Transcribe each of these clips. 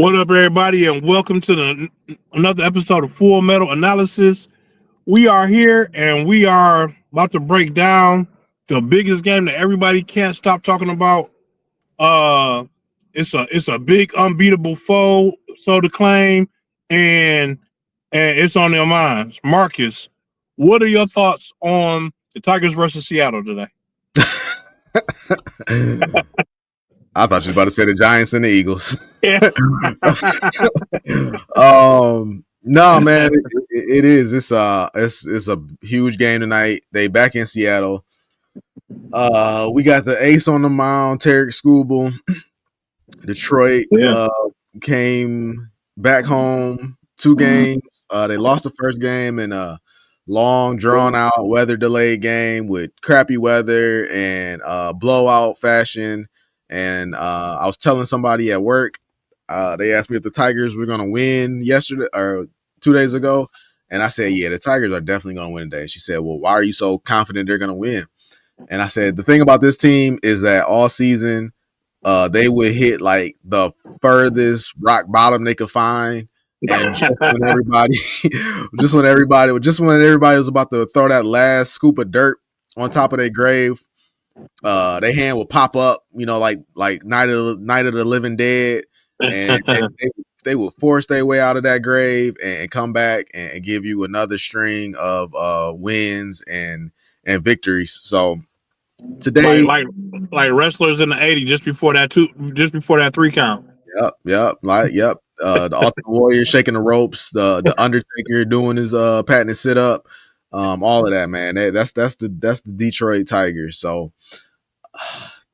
What up, everybody, and welcome to another episode of Full Metal Analysis. We are here, and we are about to break down the biggest game that everybody can't stop talking about. Uh, it's a big unbeatable foe, so to claim, and it's on their minds. Marcus, what are your thoughts on the Tigers versus Seattle today? I thought you was about to say the Giants and the Eagles. Yeah. No, man, it is. It's a huge game tonight. They back in Seattle. We got the ace on the mound, Tarek Skubal. Detroit came back home 2 games. They lost the first game in a long, drawn out, weather delayed game with crappy weather and blowout fashion. And I was telling somebody at work, they asked me if the Tigers were going to win yesterday or 2 days ago. And I said, yeah, the Tigers are definitely going to win today. She said, well, why are you so confident they're going to win? And I said, the thing about this team is that all season, they would hit like the furthest rock bottom they could find. And just when everybody was about to throw that last scoop of dirt on top of their grave, their hand would pop up, like Night of the Living Dead, and they would force their way out of that grave and come back and give you another string of wins and victories. So today, like wrestlers in the '80s, just before that 3 count. Yep. The Ultimate Warrior shaking the ropes, the Undertaker doing his patting his sit up, all of that, man. That's the Detroit Tigers. So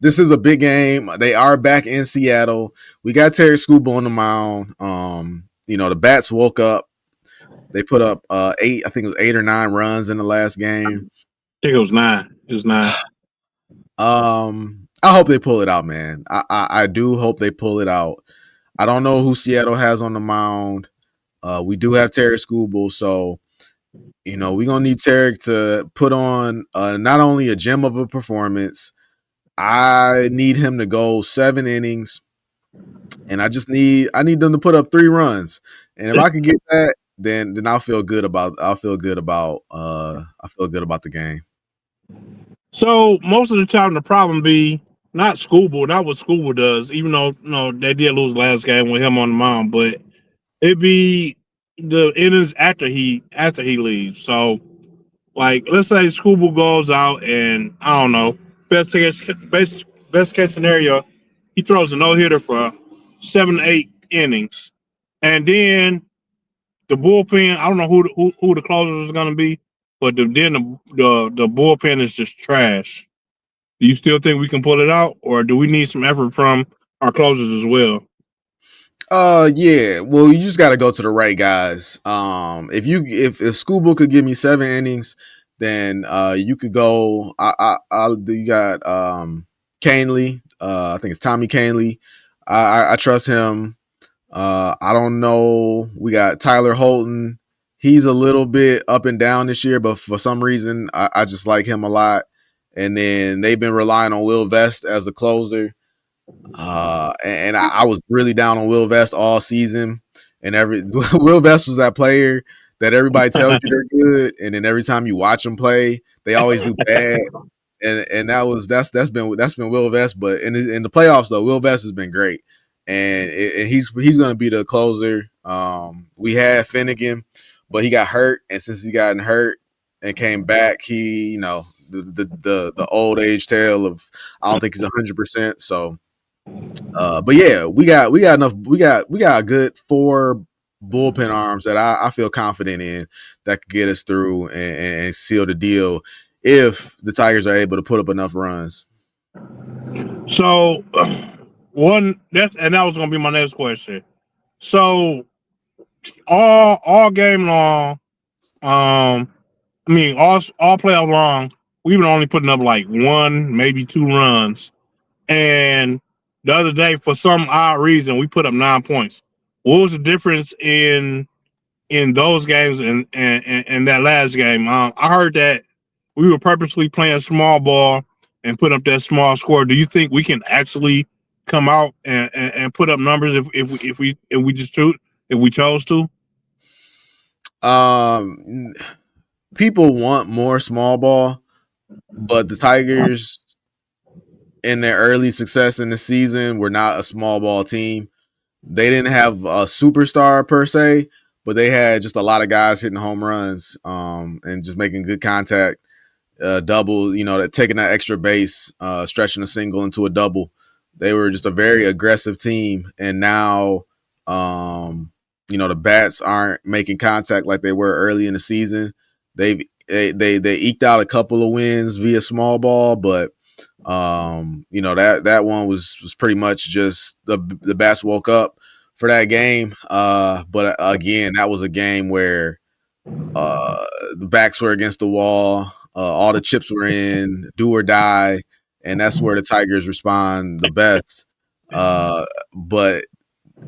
this is a big game. They are back in Seattle. We got Tarek Skubal on the mound. The bats woke up. They put up 8 or 9 runs in the last game. I think it was 9. It was 9. I hope they pull it out, man. I do hope they pull it out. I don't know who Seattle has on the mound. We do have Tarek Skubal, so we're gonna need Tarek to put on not only a gem of a performance. I need him to go 7 innings, and I need them to put up 3 runs. And if I can get that, then I'll feel good about the game. So most of the time, the problem be not Skubal, not what Skubal does. Even though they did lose last game with him on the mound, but it be the innings after he leaves. So, like, let's say Skubal goes out and I don't know, best case scenario, he throws a no hitter for 7 8 innings, and then the bullpen. I don't know who the closer is going to be, but then the bullpen is just trash. Do you still think we can pull it out, or do we need some effort from our closers as well? Yeah. Well, you just got to go to the right guys. If Skubal could give me 7 innings, then you could go. You got Kahnle. I think it's Tommy Kahnle. I trust him. I don't know. We got Tyler Holton. He's a little bit up and down this year, but for some reason, I just like him a lot. And then they've been relying on Will Vest as a closer. And I was really down on Will Vest all season. And Will Vest was that player that everybody tells you they're good, and then every time you watch them play, they always do bad. And that's been Will Vest. But in the playoffs though, Will Vest has been great, and he's going to be the closer. We had Finnegan, but he got hurt, and since he gotten hurt and came back, he the old age tale of I don't think he's 100%. So, but yeah, we got enough. We got a good 4 bullpen arms that I feel confident in that could get us through and seal the deal if the Tigers are able to put up enough runs. So that was going to be my next question. So all game long, all playoff long, we've been only putting up like 1, maybe 2 runs. And the other day, for some odd reason, we put up 9 points. What was the difference in those games and that last game? I heard that we were purposely playing small ball and put up that small score. Do you think we can actually come out and put up numbers if we just shoot if we chose to? People want more small ball, but the Tigers in their early success in the season were not a small ball team. They didn't have a superstar per se, but they had just a lot of guys hitting home runs and just making good contact, double, taking that extra base, stretching a single into a double. They were just a very aggressive team, and now the bats aren't making contact like they were early in the season. They eked out a couple of wins via small ball, but that one was pretty much just the bats woke up for that game. But again, that was a game where the backs were against the wall, all the chips were in, do or die, and that's where the Tigers respond the best. But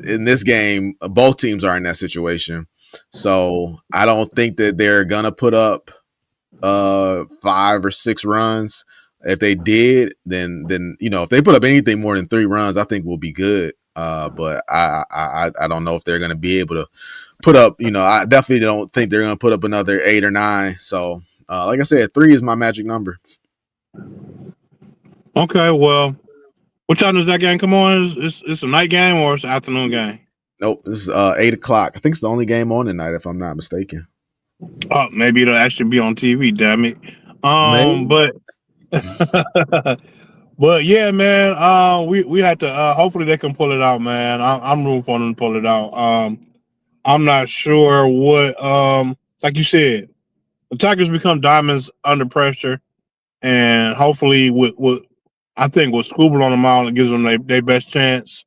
in this game, both teams are in that situation, so I don't think that they're gonna put up 5 or 6 runs. If they did, then if they put up anything more than 3 runs, I think we'll be good. But I don't know if they're going to be able to put up. I definitely don't think they're going to put up another 8 or 9. So, like I said, 3 is my magic number. Okay, well, what time does that game come on? It's a night game or it's an afternoon game? Nope, this is 8 o'clock. I think it's the only game on tonight, if I'm not mistaken. Oh, maybe it'll actually be on TV. Damn it. Maybe. But yeah, man. We had to. Hopefully, they can pull it out, man. I'm rooting for them to pull it out. I'm not sure what. Like you said, the Tigers become diamonds under pressure, and hopefully, with I think with Skubal on the mound, it gives them their best chance.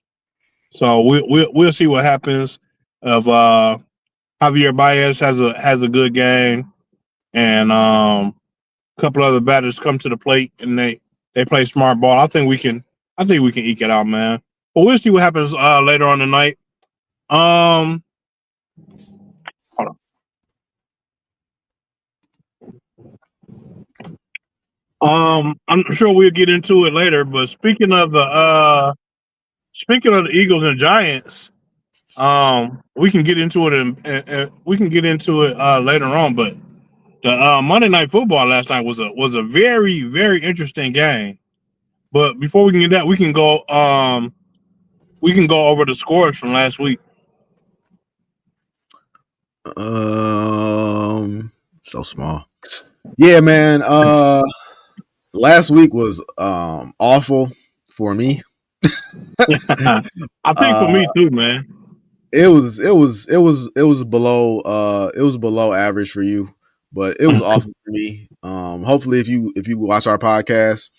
So we'll see what happens. If Javier Baez has a good game, and a couple other batters come to the plate and they play smart ball, I think we can eke it out, man. But we'll see what happens later on tonight. Hold on. I'm sure we'll get into it later. But speaking of the Eagles and Giants, we can get into it and we can get into it later on. But the Monday Night Football last night was a very, very interesting game. But before we can get that, we can go over the scores from last week. So small. Yeah, man. Last week was awful for me. I think for me too, man. It was below average for you, but it was awful for me. Hopefully if you watch our podcast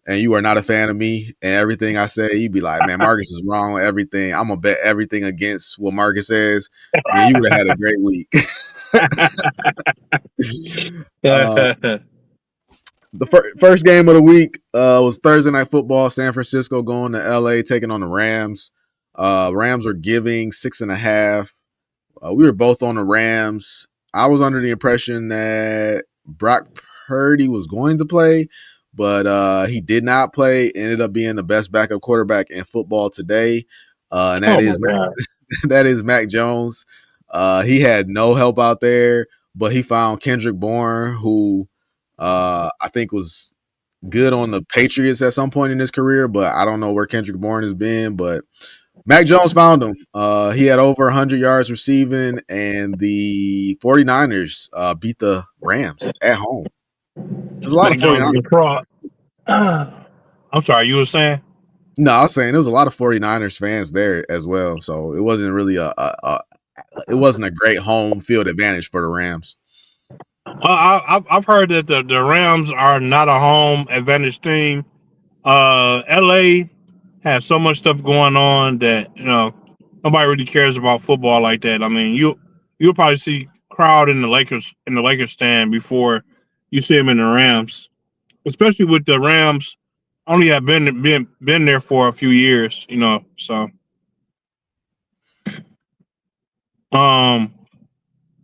and you are not a fan of me and everything I say, you'd be like, man, Marcus is wrong on everything. I'm gonna bet everything against what Marcus says. Man, you would have had a great week. The first game of the week was Thursday Night Football. San Francisco going to LA, taking on the Rams. Rams were giving 6.5. We were both on the Rams. I was under the impression that Brock Purdy was going to play, but he did not play. Ended up being the best backup quarterback in football today, and that is Mac Jones. He had no help out there, but he found Kendrick Bourne, who I think was good on the Patriots at some point in his career, but I don't know where Kendrick Bourne has been. But Mac Jones found him. He had over 100 yards receiving, and the 49ers beat the Rams at home. There's a lot of 49ers. I'm sorry, you were saying? No, I was saying there was a lot of 49ers fans there as well, so it wasn't really it wasn't a great home field advantage for the Rams. I've heard that the Rams are not a home advantage team. LA has so much stuff going on that nobody really cares about football like that. I mean, you'll probably see crowd in the Lakers stand before you see them in the Rams, especially with the Rams only have been there for a few years, so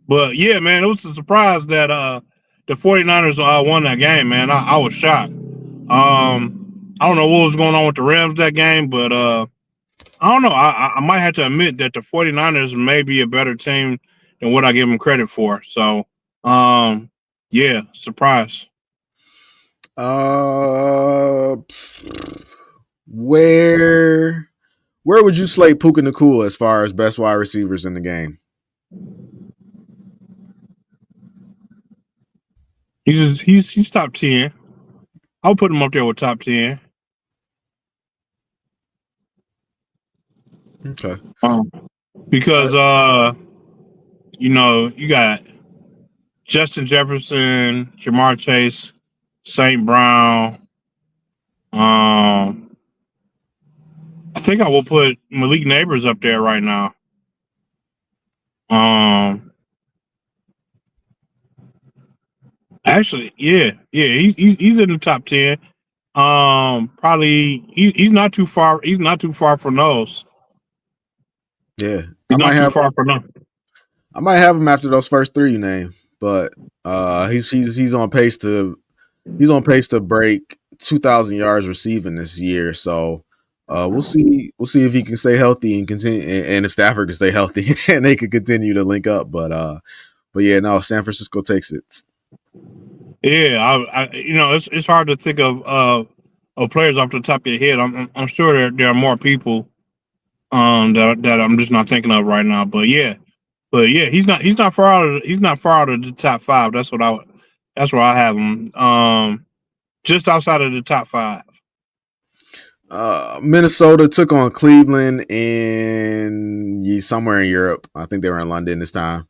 but yeah, man, it was a surprise that the 49ers won that game, man. I was shocked. I don't know what was going on with the Rams that game, but I don't know. I might have to admit that the 49ers may be a better team than what I give them credit for. So, yeah, surprise. Uh, where would you slate Puka Nacua as far as best wide receivers in the game? He's top 10. I'll put him up there with top 10. Okay. Because you got Justin Jefferson, Jamar Chase, St. Brown. I think I will put Malik Neighbors up there right now. Actually, yeah, he's in the top 10. Probably he's not too far. He's not too far from those. Yeah, He's not too far from them. I might have him after those first three you named, but he's on pace to break 2,000 yards receiving this year. So we'll see if he can stay healthy and continue, and if Stafford can stay healthy and they can continue to link up. But yeah, no, San Francisco takes it. Yeah, it's hard to think of players off the top of your head. I'm sure there are more people that I'm just not thinking of right now. But yeah, he's not far out of the top 5. That's where I have him. Just outside of the top 5. Minnesota took on Cleveland in somewhere in Europe. I think they were in London this time.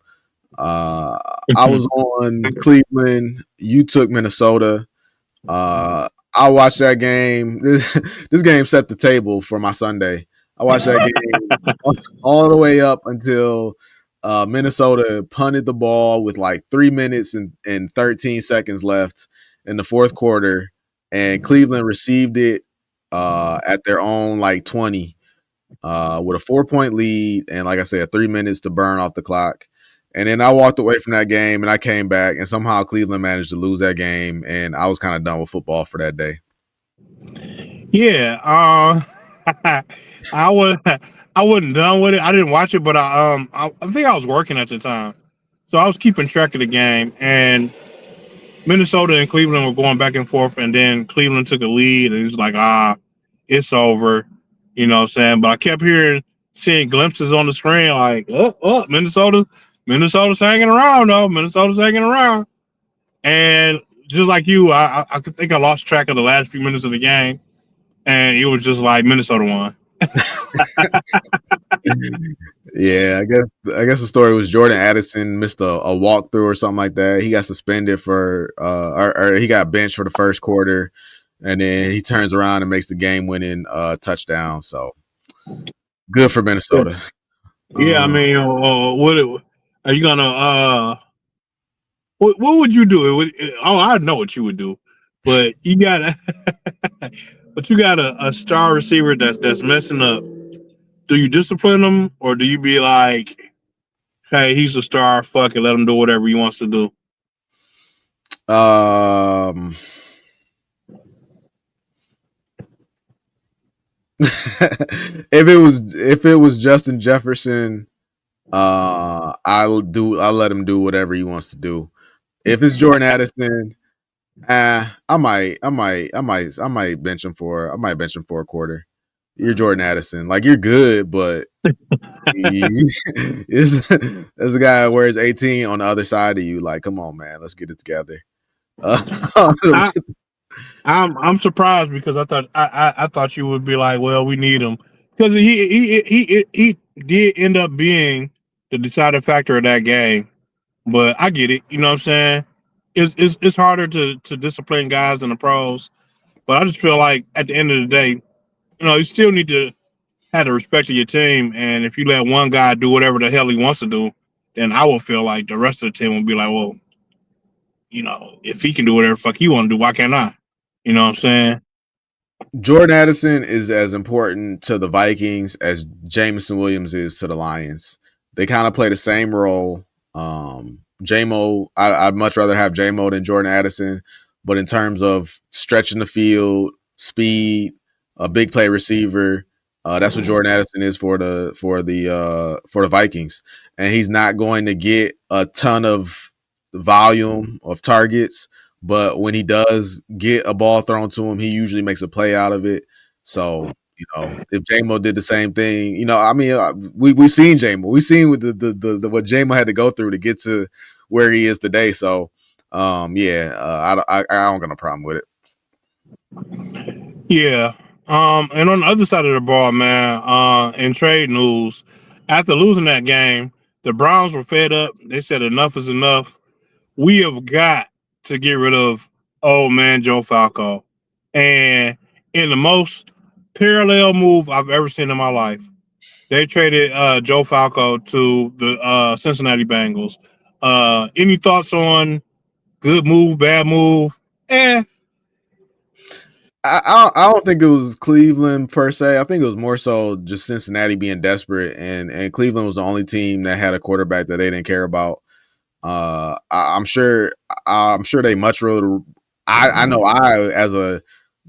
I was on Cleveland. You took Minnesota. I watched that game. This game set the table for my Sunday. I watched that game all the way up until Minnesota punted the ball with like 3 minutes and 13 seconds left in the fourth quarter, and Cleveland received it at their own like 20 with a 4-point lead, and like I said, 3 minutes to burn off the clock. And then I walked away from that game, and I came back, and somehow Cleveland managed to lose that game, and I was kind of done with football for that day. Yeah, I wasn't done with it. I didn't watch it, but I think I was working at the time, so I was keeping track of the game. And Minnesota and Cleveland were going back and forth, and then Cleveland took a lead, and it was like, it's over. You know what I'm saying? But I kept seeing glimpses on the screen, like, Minnesota's hanging around, though. Minnesota's hanging around. And just like you, I think I lost track of the last few minutes of the game. And it was just like Minnesota won. Yeah, I guess the story was Jordan Addison missed a walkthrough or something like that. He got suspended for or he got benched for the first quarter, and then he turns around and makes the game-winning touchdown. So good for Minnesota. Yeah, I mean, what are you gonna? What would you do? I know what you would do, but you got a star receiver that's messing up. Do you discipline him, or do you be like, hey, he's a star, fuck it, let him do whatever he wants to do? If it was Justin Jefferson, I'll let him do whatever he wants to do. If it's Jordan Addison, I might bench him for a quarter. You're Jordan Addison, like you're good, but there's a guy who wears 18 on the other side of you. Like, come on, man, let's get it together. I'm surprised because I thought you would be like, well, we need him because he did end up being the deciding factor of that game. But I get it, you know what I'm saying? It's harder to discipline guys in the pros, but I just feel like at the end of the day, you still need to have the respect of your team, and if you let one guy do whatever the hell he wants to do, then I will feel like the rest of the team will be like, well, if he can do whatever the fuck he want to do, why can't I? You know what I'm saying? Jordan Addison is as important to the Vikings as Jameson Williams is to the Lions. They kind of play the same role. J-Mo, I'd much rather have J-Mo than Jordan Addison, but in terms of stretching the field, speed, a big play receiver. That's what Jordan Addison is for the Vikings, and he's not going to get a ton of volume of targets, but when he does get a ball thrown to him, he usually makes a play out of it. So if JMO did the same thing, I mean, we seen JMO, we seen with the what JMO had to go through to get to where he is today. So I don't got no problem with it. Yeah. And on the other side of the ball, man, in trade news, after losing that game, the Browns were fed up. They said enough is enough. We have got to get rid of old man Joe Flacco. And in the most parallel move I've ever seen in my life, they traded Joe Flacco to the Cincinnati Bengals. Any thoughts on good move, bad move? I don't think it was Cleveland per se. I think it was more so just Cincinnati being desperate, and Cleveland was the only team that had a quarterback that they didn't care about. I'm sure they much rather. I know I, as a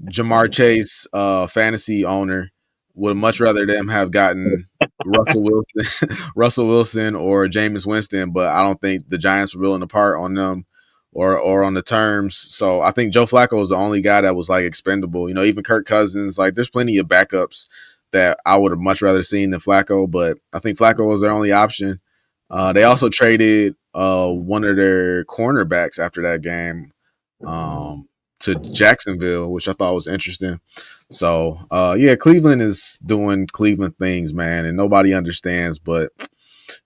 Jamar Chase fantasy owner, would much rather them have gotten Russell Wilson or Jameis Winston, but I don't think the Giants were willing to part on them or on the terms. So I think Joe Flacco was the only guy that was like expendable. Even Kirk Cousins, like there's plenty of backups that I would have much rather seen than Flacco, but I think Flacco was their only option. They also traded one of their cornerbacks after that game to Jacksonville, which I thought was interesting. So, Cleveland is doing Cleveland things, man, and nobody understands, but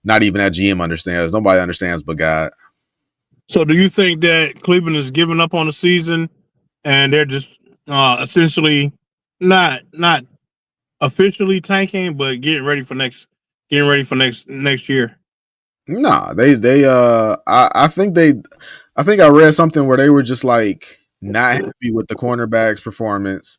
not even that GM understands. Nobody understands but God. So do you think that Cleveland is giving up on the season and they're just essentially not officially tanking, but getting ready for next year? Nah, I think I read something where they were just like not happy with the cornerback's performance.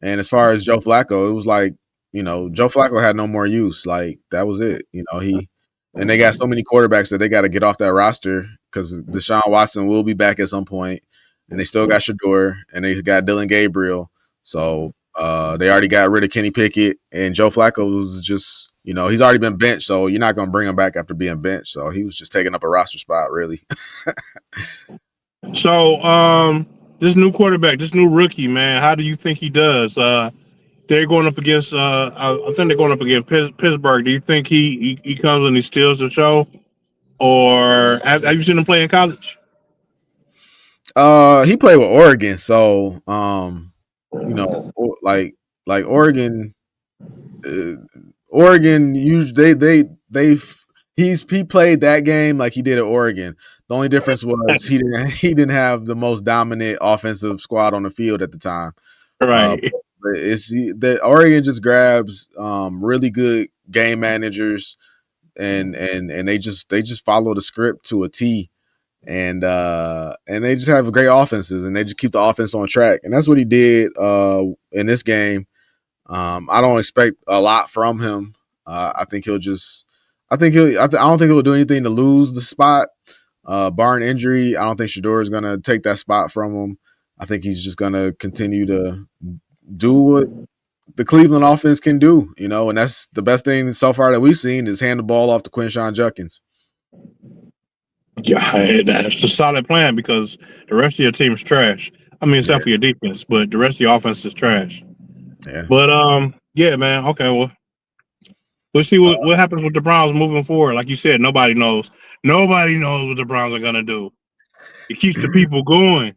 And as far as Joe Flacco, it was like, Joe Flacco had no more use. Like that was it. And they got so many quarterbacks that they got to get off that roster because Deshaun Watson will be back at some point, and they still got Shador and they got Dylan Gabriel. So they already got rid of Kenny Pickett, and Joe Flacco was just, he's already been benched, so you're not going to bring him back after being benched. So he was just taking up a roster spot, really. So this new quarterback, this new rookie, man, how do you think he does? They're going up against I think they're going up against Pittsburgh. Do you think he comes and he steals the show? Or have you seen him play in college? He played with Oregon, so like Oregon, Oregon. Usually he played that game like he did at Oregon. The only difference was he didn't have the most dominant offensive squad on the field at the time. Right. But it's that Oregon just grabs really good game managers and they just follow the script to a T. And they just have great offenses, and they just keep the offense on track, and that's what he did in this game. I don't expect a lot from him. I think he'll just. I don't think he'll do anything to lose the spot. Barring injury, I don't think Shador is going to take that spot from him. I think he's just going to continue to do what the Cleveland offense can do, and that's the best thing so far that we've seen is hand the ball off to Quinshon Judkins. Yeah, that's a solid plan because the rest of your team is trash. I mean, except for your defense, but the rest of your offense is trash. Yeah. But yeah, man. Okay, well, we'll see what happens with the Browns moving forward. Like you said, nobody knows. Nobody knows what the Browns are gonna do. It keeps the people going.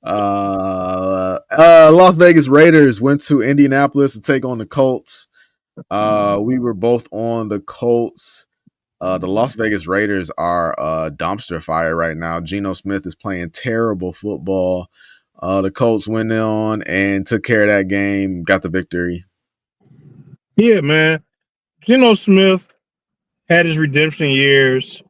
Las Vegas Raiders went to Indianapolis to take on the Colts. We were both on the Colts. The Las Vegas Raiders are a dumpster fire right now. Geno Smith is playing terrible football. The Colts went on and took care of that game, got the victory. Yeah, man. Geno Smith had his redemption years.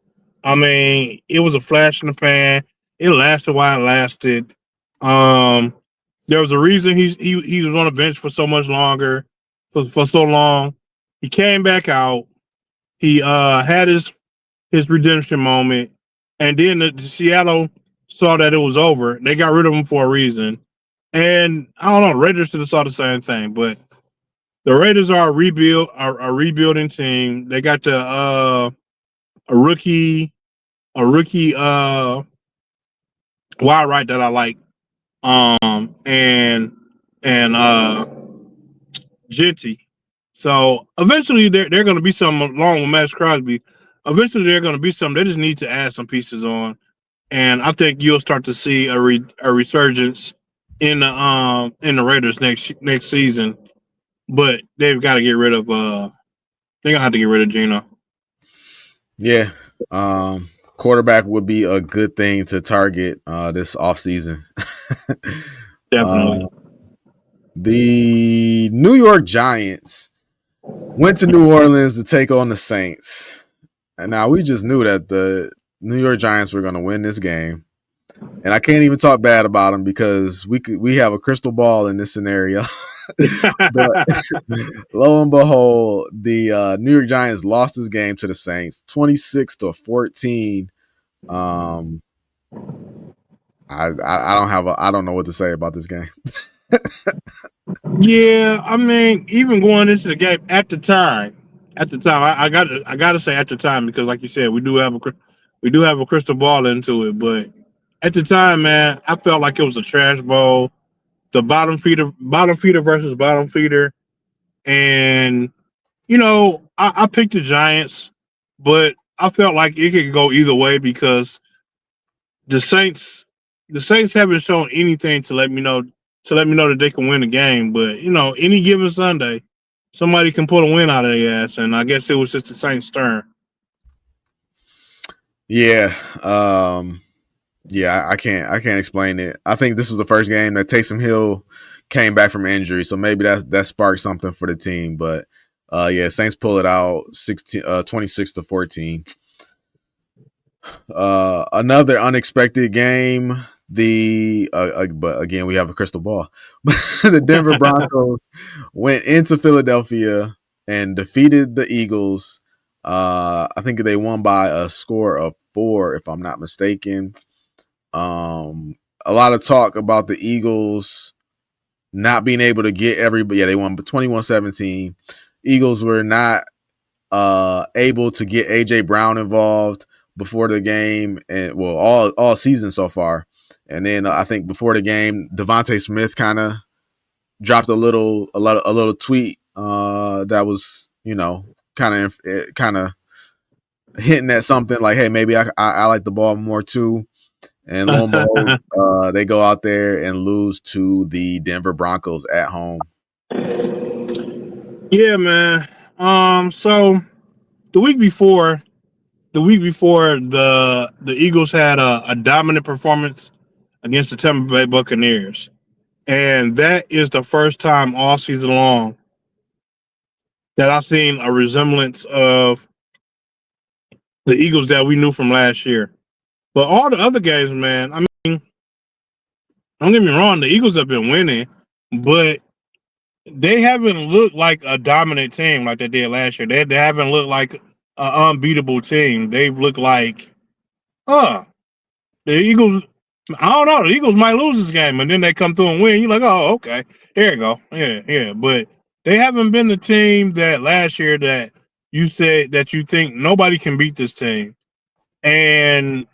I mean, it was a flash in the pan. It lasted while it lasted. There was a reason he was on the bench for so much longer, for so long. He came back out. He had his redemption moment, and then the Seattle saw that it was over. They got rid of him for a reason, And I don't know, the Raiders should have saw the same thing, but the Raiders are a rebuilding team. They got a rookie wide right that I like. And Genty. So eventually they're going to be some along with Max Crosby. Eventually they're going to be some. They just need to add some pieces on, and I think you'll start to see a resurgence in the Raiders next season. But they've got to get rid of they're gonna have to get rid of Geno. Yeah. Quarterback would be a good thing to target this offseason. Definitely. The New York Giants went to New Orleans to take on the Saints. And now we just knew that the New York Giants were going to win this game. And I can't even talk bad about them because we have a crystal ball in this scenario. But lo and behold, the New York Giants lost this game to the Saints 26-14. I don't know what to say about this game. Yeah, I mean, even going into the game at the time, I got to say at the time because, like you said, we do have a crystal ball into it. But at the time, man, I felt like it was a trash bowl. The bottom feeder versus bottom feeder, and I picked the Giants, but I felt like it could go either way because the Saints haven't shown anything to let me know that they can win the game. But any given Sunday, somebody can pull a win out of their ass, and I guess it was just the Saints' turn. Yeah, yeah, I can't explain it. I think this was the first game that Taysom Hill came back from injury, so maybe that sparked something for the team. But yeah, Saints pull it out 26-14. Another unexpected game. But again, we have a crystal ball. The Denver Broncos went into Philadelphia and defeated the Eagles. I think they won by a score of 4, if I'm not mistaken. A lot of talk about the Eagles not being able to get everybody. Yeah, they won 21-17. Eagles were not able to get AJ Brown involved before the game, and well, all season so far. And then I think before the game, Devontae Smith kind of dropped a little tweet that was kind of hinting at something like, hey, maybe I like the ball more too. And lo and behold, they go out there and lose to the Denver Broncos at home. Yeah, man. So the week before the Eagles had a dominant performance against the Tampa Bay Buccaneers, and that is the first time all season long that I've seen a resemblance of the Eagles that we knew from last year. But all the other games, man, I mean, don't get me wrong, the Eagles have been winning, but they haven't looked like a dominant team like they did last year. They haven't looked like an unbeatable team. They've looked like, the Eagles. I don't know. The Eagles might lose this game, and then they come through and win. You're like, oh, okay, there you go. Yeah. But they haven't been the team that last year that you said that you think nobody can beat this team. And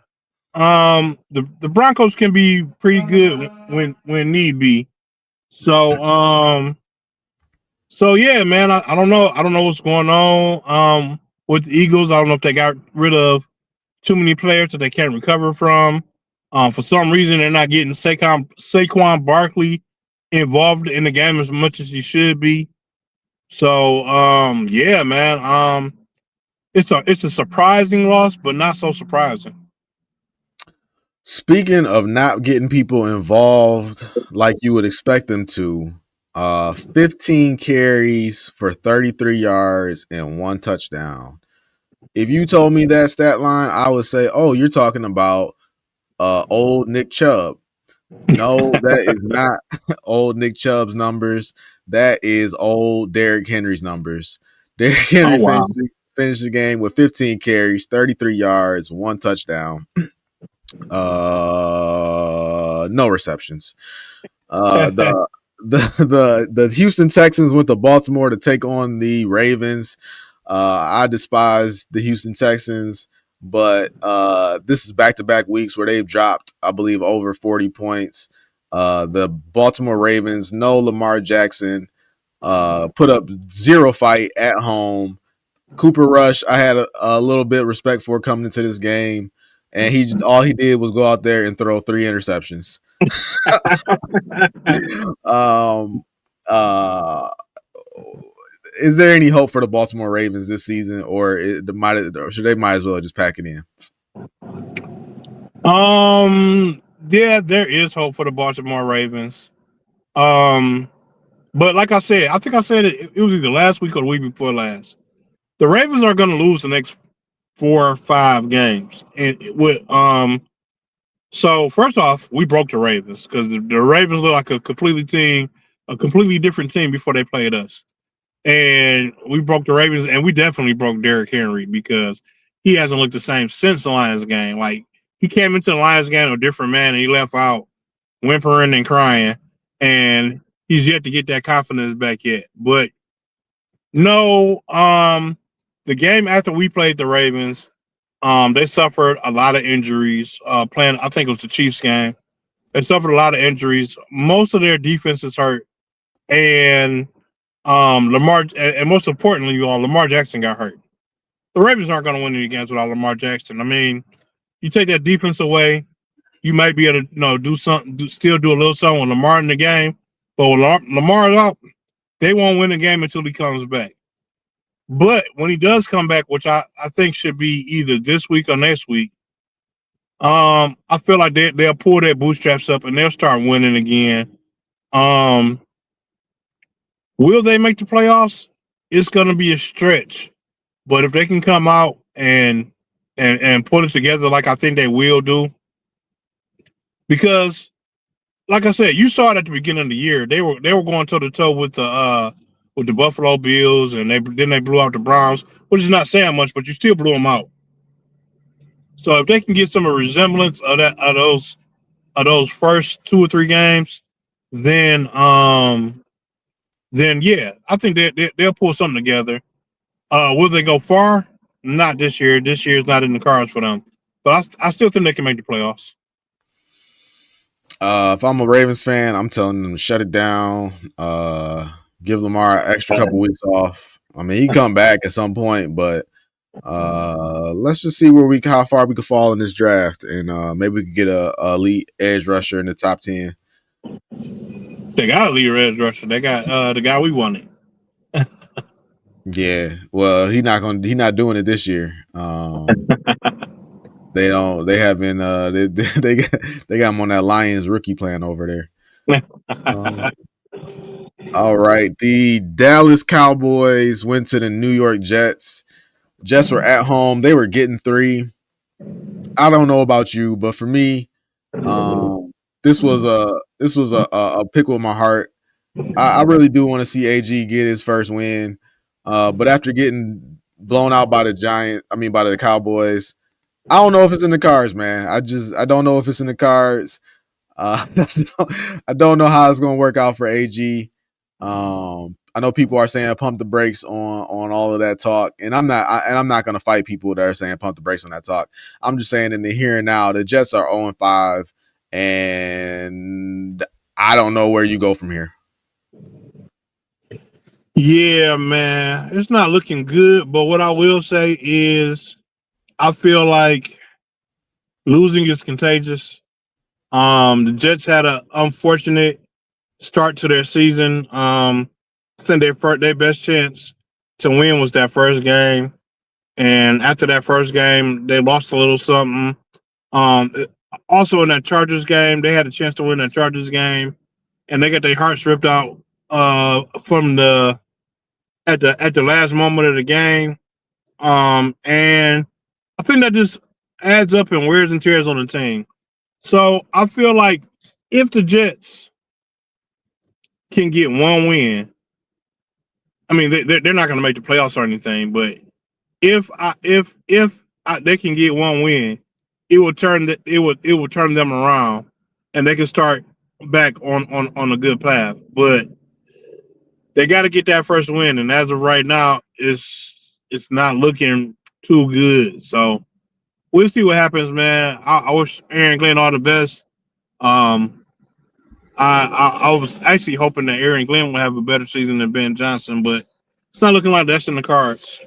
the Broncos can be pretty good when need be. So yeah, man, I don't know. I don't know what's going on with the Eagles. I don't know if they got rid of too many players that they can't recover from. For some reason, they're not getting Saquon Barkley involved in the game as much as he should be. So yeah, man. It's a surprising loss, but not so surprising. Speaking of not getting people involved like you would expect them to, 15 carries for 33 yards and 1 touchdown. If you told me that stat line, I would say, oh, you're talking about old Nick Chubb. No, that is not old Nick Chubb's numbers. That is old Derrick Henry's numbers. Derrick Henry finished the game with 15 carries, 33 yards, 1 touchdown. No receptions. The the Houston Texans went to Baltimore to take on the Ravens. I despise the Houston Texans, but this is back-to-back weeks where they've dropped, I believe, over 40 points. The Baltimore Ravens, no Lamar Jackson, put up zero fight at home. Cooper Rush, I had a little bit of respect for coming into this game, and all he did was go out there and throw 3 interceptions. um, uh, is there any hope for the Baltimore Ravens this season, or might as well just pack it in? Yeah, there is hope for the Baltimore Ravens. But like I said, I think I said it was either last week or the week before last. The Ravens are going to lose the next 4 or 5 games, and so first off, we broke the Ravens because the Ravens look like a completely different team before they played us. And we broke the Ravens, and we definitely broke Derrick Henry because he hasn't looked the same since the Lions game. Like, he came into the Lions game a different man, and he left out whimpering and crying, and he's yet to get that confidence back yet. But no, the game after we played the Ravens, they suffered a lot of injuries. Playing, I think it was the Chiefs game. They suffered a lot of injuries. Most of their defense is hurt, and Lamar, and most importantly, Lamar Jackson got hurt. The Ravens aren't going to win any games without Lamar Jackson. I mean, you take that defense away, you might be able to, do something, still do a little something with Lamar in the game. But with Lamar out, they won't win the game until he comes back. But when he does come back, which I think should be either this week or next week, I feel like they'll pull their bootstraps up and they'll start winning again. Will they make the playoffs? It's going to be a stretch, but if they can come out and put it together like I think they will do, because like I said, you saw it at the beginning of the year. They were going toe to toe with the Buffalo Bills, and then they blew out the Browns, which is not saying much, but you still blew them out. So if they can get some resemblance of those first 2 or 3 games, then yeah, I think they'll pull something together. Will they go far? Not this year. This year is not in the cards for them. But I still think they can make the playoffs. If I'm a Ravens fan, I'm telling them to shut it down. Give Lamar an extra couple weeks off. I mean, he come back at some point, but let's just see how far we could fall in this draft, and maybe we could get a elite edge rusher in the top 10. They got a elite edge rusher. They got the guy we wanted. Yeah, well, he's not doing it this year. They got him on that Lions rookie plan over there. All right, the Dallas Cowboys went to the New York Jets. Jets were at home. They were getting 3. I don't know about you, but for me, this was a pick with my heart. I really do want to see AG get his first win, but after getting blown out by the Cowboys, I don't know if it's in the cards, man. I don't know if it's in the cards. I don't know how it's going to work out for AG. I know people are saying pump the brakes on all of that talk, and I'm not going to fight people that are saying pump the brakes on that talk. I'm just saying in the here and now, the Jets are 0-5, and I don't know where you go from here. Yeah, man, it's not looking good. But what I will say is, I feel like losing is contagious. The Jets had an unfortunate start to their season. I think their best chance to win was that first game, and after that first game, they lost a little something. Also in that Chargers game, they had a chance to win that Chargers game, and they got their hearts ripped out from at the last moment of the game. And I think that just adds up and wears and tears on the team. So I feel like if the Jets can get one win, I mean they're not going to make the playoffs or anything, but if they can get one win, it will turn them around, and they can start back on a good path. But they got to get that first win, and as of right now, it's not looking too good. So we'll see what happens, man. I wish Aaron Glenn all the best. Um, I was actually hoping that Aaron Glenn would have a better season than Ben Johnson, but it's not looking like that's in the cards.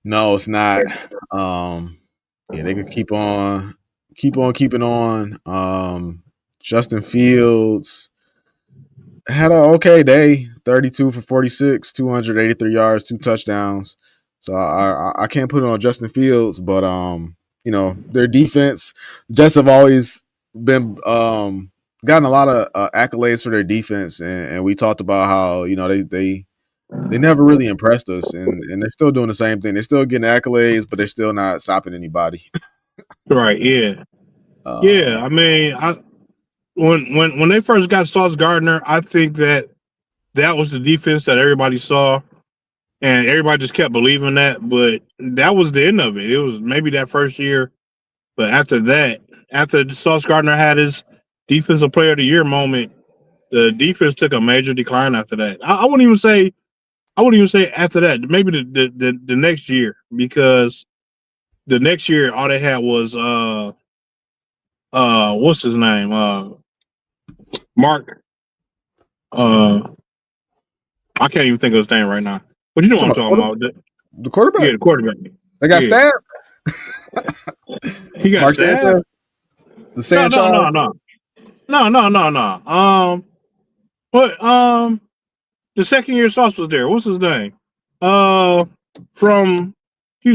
No, it's not. Yeah, they could keep on keeping on. Justin Fields had an okay day, 32 for 46, 283 yards, 2 touchdowns. So I can't put it on Justin Fields, but their defense, Jets have always been gotten a lot of accolades for their defense, and we talked about how they never really impressed us, and they're still doing the same thing. They're still getting accolades, but they're still not stopping anybody. Right? Yeah. Yeah. I mean, when they first got Sauce Gardner, I think that was the defense that everybody saw, and everybody just kept believing that. But that was the end of it. It was maybe that first year, but after that, after Sauce Gardner had his Defensive Player of the Year moment, the defense took a major decline after that. I wouldn't even say. I wouldn't even say after that. Maybe the next year, because the next year all they had was what's his name, Mark, I can't even think of his name right now, but you know what I'm talking about. The quarterback. Yeah, the quarterback. They got stabbed. He got Mark stabbed. Sanchez? The Sanchez? No. But the second year Sauce was there. What's his name? He's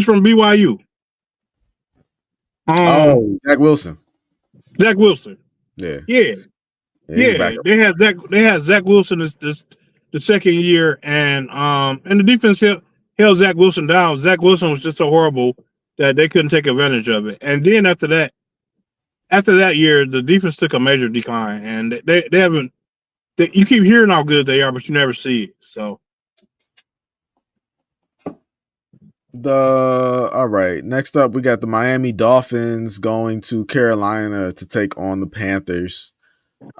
from BYU. Zach Wilson. Zach Wilson. Yeah. They had Zach Wilson this the second year, and the defense held Zach Wilson down. Zach Wilson was just so horrible that they couldn't take advantage of it. And then after that year, the defense took a major decline, and they haven't. You keep hearing how good they are, but you never see it. So. All right. Next up, we got the Miami Dolphins going to Carolina to take on the Panthers.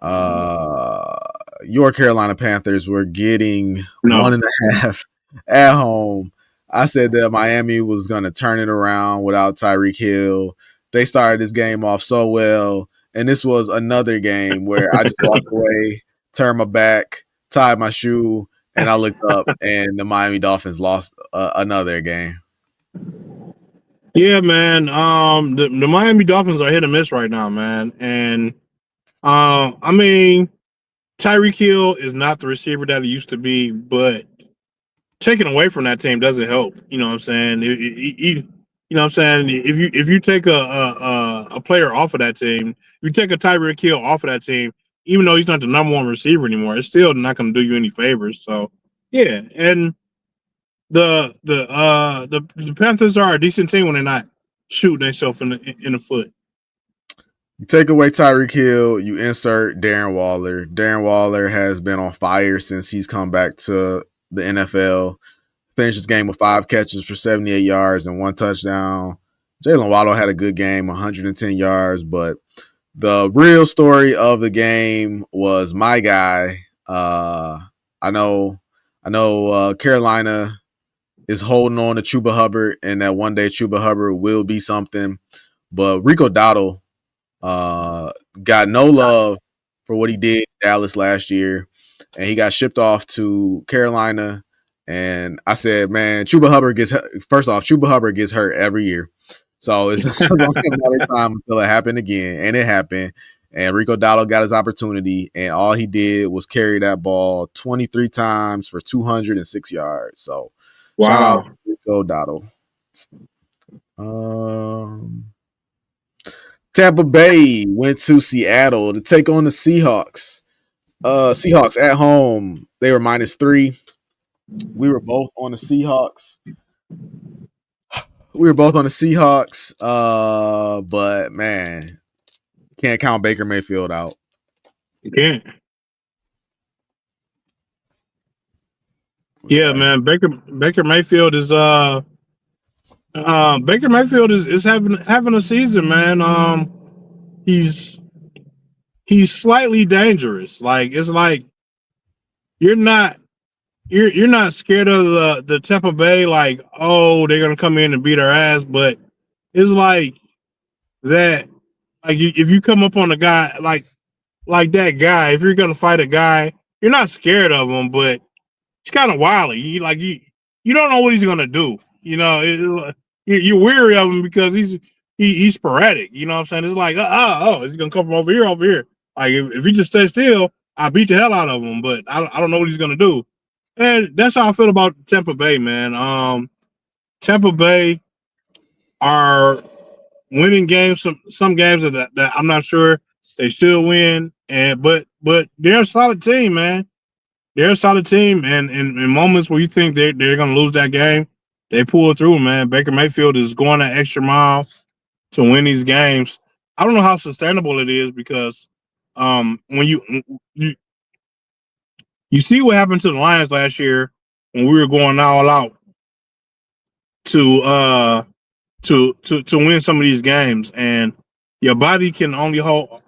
Your Carolina Panthers were getting 1.5 at home. I said that Miami was going to turn it around without Tyreek Hill. They started this game off so well, and this was another game where I just walked away, turned my back, tied my shoe, and I looked up, and the Miami Dolphins lost another game. Yeah, man. The Miami Dolphins are hit and miss right now, man. And I mean, Tyreek Hill is not the receiver that he used to be, but taking away from that team doesn't help. You know what I'm saying? You know what I'm saying? If you take a player off of that team, if you take a Tyreek Hill off of that team, even though he's not the number one receiver anymore, it's still not going to do you any favors. So yeah, and the Panthers are a decent team when they're not shooting themselves in the foot. You take away Tyreek Hill, you insert Darren Waller. Darren Waller has been on fire since he's come back to the NFL. Finished his game with 5 catches for 78 yards and 1 touchdown. Jalen Waddle had a good game, 110 yards, but the real story of the game was my guy. I know Carolina is holding on to Chuba Hubbard, and that one day Chuba Hubbard will be something. But Rico Dowdle got no love for what he did in Dallas last year, and he got shipped off to Carolina. And I said, man, Chuba Hubbard gets hurt every year. So it's a matter of time until it happened again. And it happened. And Rico Dowdle got his opportunity, and all he did was carry that ball 23 times for 206 yards. So wow. Shout out to Rico Dowdle. Tampa Bay went to Seattle to take on the Seahawks. Seahawks at home, they were -3. We were both on the Seahawks. But man, can't count Baker Mayfield out. You can't. Yeah, man. Baker Mayfield is having a season, man. He's he's slightly dangerous. Like it's like you're not you're not scared of the Tampa Bay, like, oh, they're gonna come in and beat our ass, but it's like that, like if you come up on a guy like that guy, if you're gonna fight a guy, you're not scared of him, but it's kind of wily. You don't know what he's gonna do. You know, you're weary of him because he's sporadic. You know what I'm saying? It's like, oh, is he gonna come from over here, over here? Like if he just stays still, I beat the hell out of him, but I don't know what he's gonna do. And that's how I feel about Tampa Bay, man. Tampa Bay are winning games, some games that I'm not sure they should win, and but they're a solid team, man. They're a solid team, and in moments where you think they're going to lose that game, they pull through, man. Baker Mayfield is going an extra mile to win these games. I don't know how sustainable it is because when you see what happened to the Lions last year when we were going all out to to win some of these games, and your body can only hold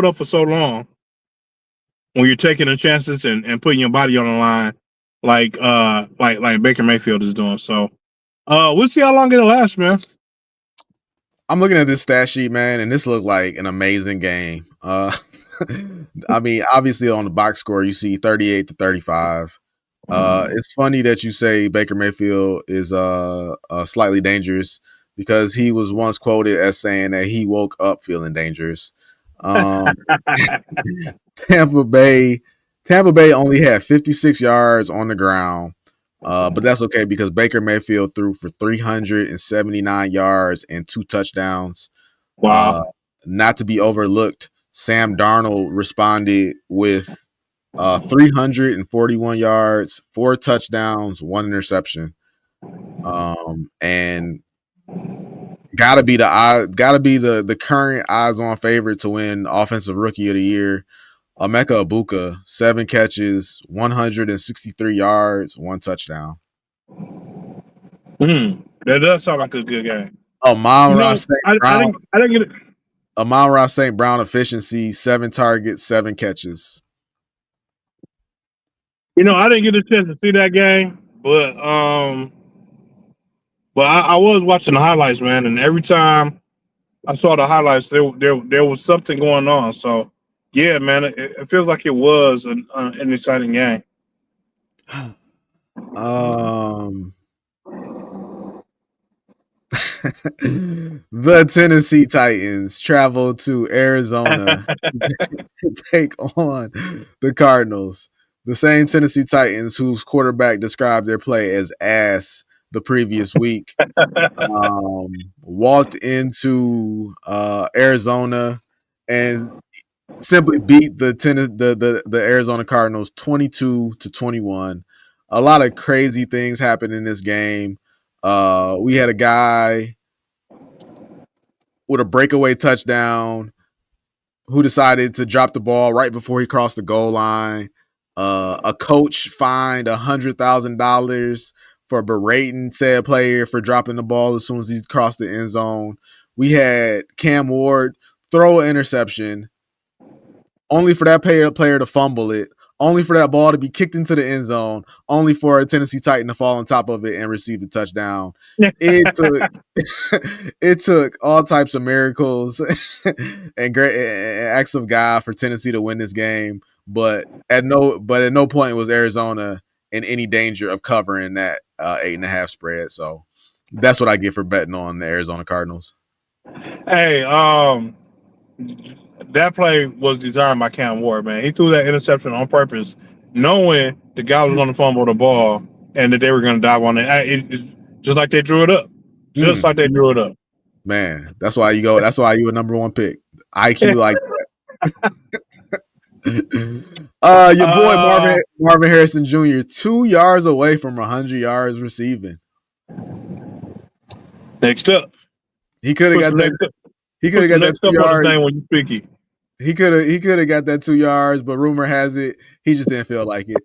up for so long when you're taking the chances and putting your body on the line like Baker Mayfield is doing. So we'll see how long it'll last, man. I'm looking at this stat sheet, man, and this looked like an amazing game. I mean, obviously on the box score you see 38-35. It's funny that you say Baker Mayfield is slightly dangerous because he was once quoted as saying that he woke up feeling dangerous. Tampa Bay only had 56 yards on the ground, but that's okay because Baker Mayfield threw for 379 yards and 2 touchdowns. Wow. Not to be overlooked, Sam Darnold responded with 341 yards, 4 touchdowns, 1 interception, and gotta be the current eyes on favorite to win Offensive Rookie of the Year. Emeka Egbuka, 7 catches, 163 yards, 1 touchdown. That does sound like a good game. Amon-Ra St. Brown. I didn't get it. Amon-Ra St. Brown efficiency, 7 targets, 7 catches. I didn't get a chance to see that game, but I was watching the highlights, man, and every time I saw the highlights, there was something going on. So yeah, man, it feels like it was an exciting game. The Tennessee Titans travel to Arizona to take on the Cardinals. The same Tennessee Titans whose quarterback described their play as ass the previous week walked into Arizona and simply beat the Arizona Cardinals 22-21. A lot of crazy things happened in this game. We had a guy with a breakaway touchdown who decided to drop the ball right before he crossed the goal line. A coach fined $100,000 for berating said player for dropping the ball as soon as he crossed the end zone. We had Cam Ward throw an interception, only for that player to fumble it, only for that ball to be kicked into the end zone, only for a Tennessee Titan to fall on top of it and receive the touchdown. It took all types of miracles and great acts of God for Tennessee to win this game, but at no point was Arizona in any danger of covering that 8.5 spread. So that's what I get for betting on the Arizona Cardinals. Hey, that play was designed by Cam Ward, man. He threw that interception on purpose, knowing the guy was going to fumble the ball and that they were going to dive on it. Just like they drew it up. Just like they drew it up. Man, that's why you a number 1 pick. IQ like that. Your boy Marvin Harrison Jr. 2 yards away from 100 yards receiving. Next up, he could have got that. He could have got that 2 yards. When you speak it. He could have got that 2 yards, but rumor has it he just didn't feel like it.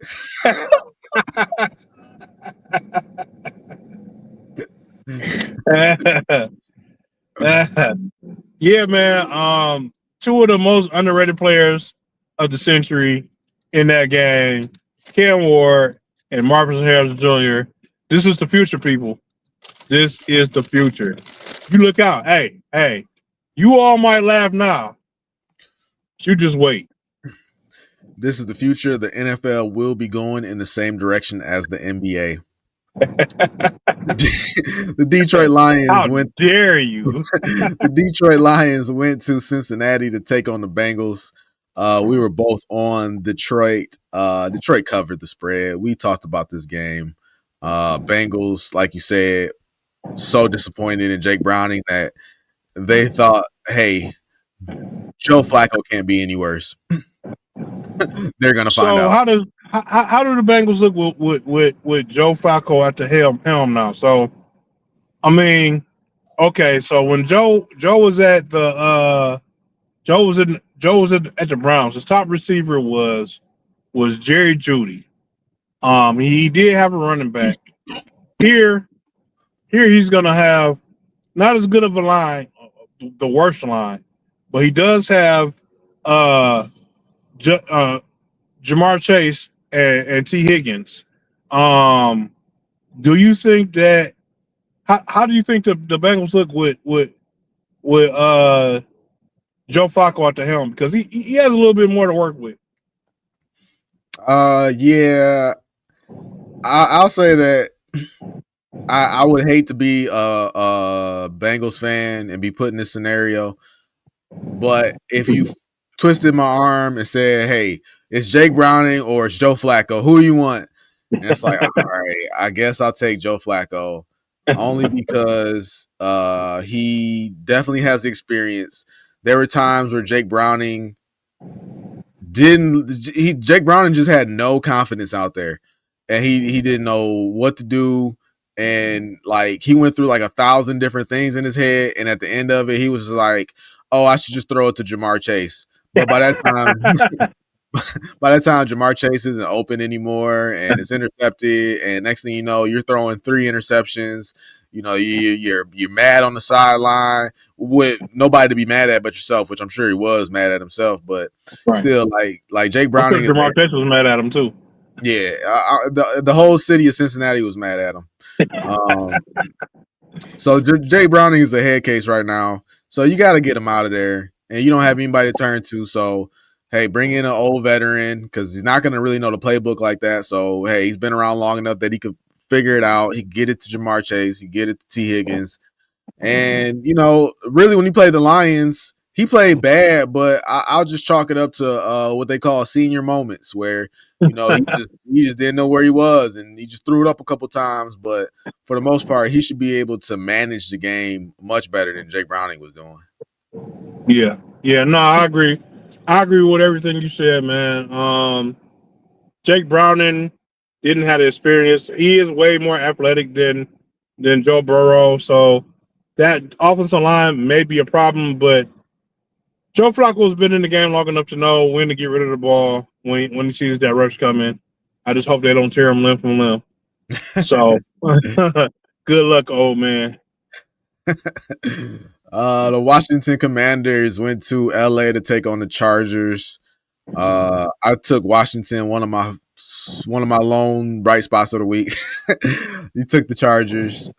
Yeah, man. two of the most underrated players of the century in that game, Cam Ward and Marcus Harris Jr. This is the future, people. This is the future. You look out. Hey, you all might laugh now. You just wait. This is the future. The NFL will be going in the same direction as the NBA. The Detroit Lions How went. dare you? The Detroit Lions went to Cincinnati to take on the Bengals. We were both on Detroit. Detroit covered the spread. We talked about this game. Bengals, like you said, so disappointed in Jake Browning that they thought, hey, Joe Flacco can't be any worse. They're gonna find out. How do the Bengals look with Joe Flacco at the helm now? So I mean, okay, so when Joe was at the Joe was at the Browns, his top receiver was Jerry Jeudy. He did have a running back. Here he's gonna have not as good of a line, the worst line, but he does have Jamar Chase and T. Higgins. Do you think that? How do you think the Bengals look with Joe Flacco at the helm? Because he has a little bit more to work with. Yeah, I'll say that I would hate to be a Bengals fan and be put in this scenario, but if you twisted my arm and said, "Hey, it's Jake Browning or it's Joe Flacco, who do you want?" And it's like, all right, I guess I'll take Joe Flacco, only because he definitely has the experience. There were times where Jake Browning just had no confidence out there, and he didn't know what to do, and like he went through like 1,000 different things in his head, and at the end of it, he was like, "Oh, I should just throw it to Jamar Chase." But by that time, Jamar Chase isn't open anymore, and it's intercepted, and next thing you know, you're throwing 3 interceptions. You know, you're mad on the sideline with nobody to be mad at but yourself, which I'm sure he was mad at himself, but Right. still, like Jake Browning, Jamar Chase was mad at him too. Yeah, the whole city of Cincinnati was mad at him. So Jay Browning is a head case right now, so you got to get him out of there, and you don't have anybody to turn to. So hey, bring in an old veteran because he's not going to really know the playbook like that. So hey, he's been around long enough that he could figure it out. He get it to Jamar Chase, he get it to T. Higgins, and you know, really when he played the Lions, he played bad, but I'll just chalk it up to what they call senior moments, where you know he just didn't know where he was, and he just threw it up a couple times. But for the most part, he should be able to manage the game much better than Jake Browning was doing. Yeah, no, I agree. I agree with everything you said, man. Jake Browning didn't have the experience. He is way more athletic than Joe Burrow, so that offensive line may be a problem. But Joe Flacco's been in the game long enough to know when to get rid of the ball when he sees that rush coming. I just hope they don't tear him limb from limb. So, good luck, old man. The Washington Commanders went to LA to take on the Chargers. I took Washington, one of my lone bright spots of the week. You took the Chargers.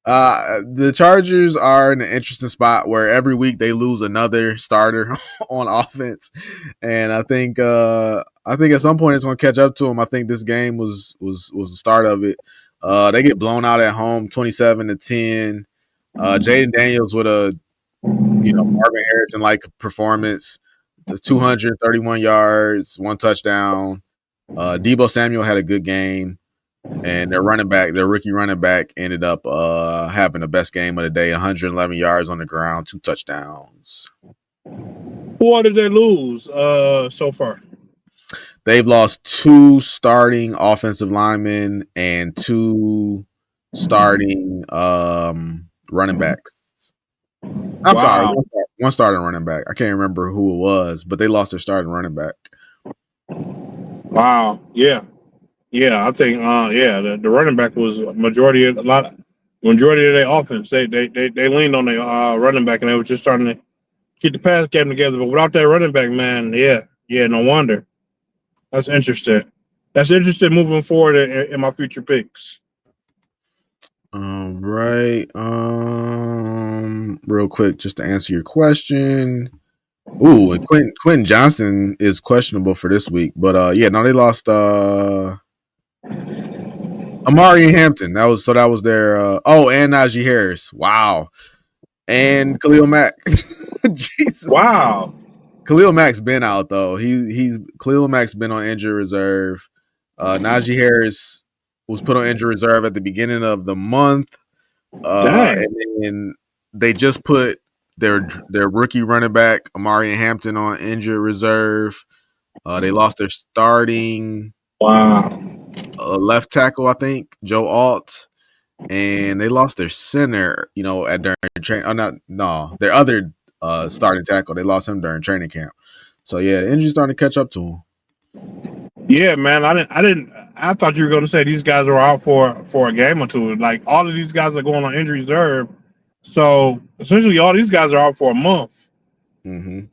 The Chargers are in an interesting spot where every week they lose another starter on offense, and I think at some point it's going to catch up to them. I think this game was the start of it. They get blown out at home, 27-10. Jaden Daniels with a Marvin Harrison like performance, 231 yards, 1 touchdown. Deebo Samuel had a good game. And their rookie running back, ended up having the best game of the day, 111 yards on the ground, 2 touchdowns. What did they lose so far? They've lost 2 starting offensive linemen and 2 starting running backs. I'm sorry, one starting running back. I can't remember who it was, but they lost their starting running back. Wow. Yeah, I think the running back was majority of their offense. They leaned on their running back, and they were just starting get the pass game together. But without that running back, man, yeah, no wonder. That's interesting. That's interesting moving forward in my future picks. All right. Real quick, just to answer your question. Ooh, and Quentin Johnson is questionable for this week, but yeah, no, they lost Amari Hampton. That was their and Najee Harris. Wow. And Khalil Mack. Jesus. Wow. Khalil Mack's been out though. He's Khalil Mack's been on injury reserve. Najee Harris was put on injury reserve at the beginning of the month. And then they just put their rookie running back Amari Hampton on injured reserve. They lost their starting left tackle, I think, Joe Alt, and they lost their center. During training. Their other starting tackle. They lost him during training camp. So yeah, the injury's starting to catch up to him. Yeah, man. I thought you were going to say these guys are out for a game or two. Like all of these guys are going on injury reserve. So essentially, all these guys are out for a month. Mm-hmm.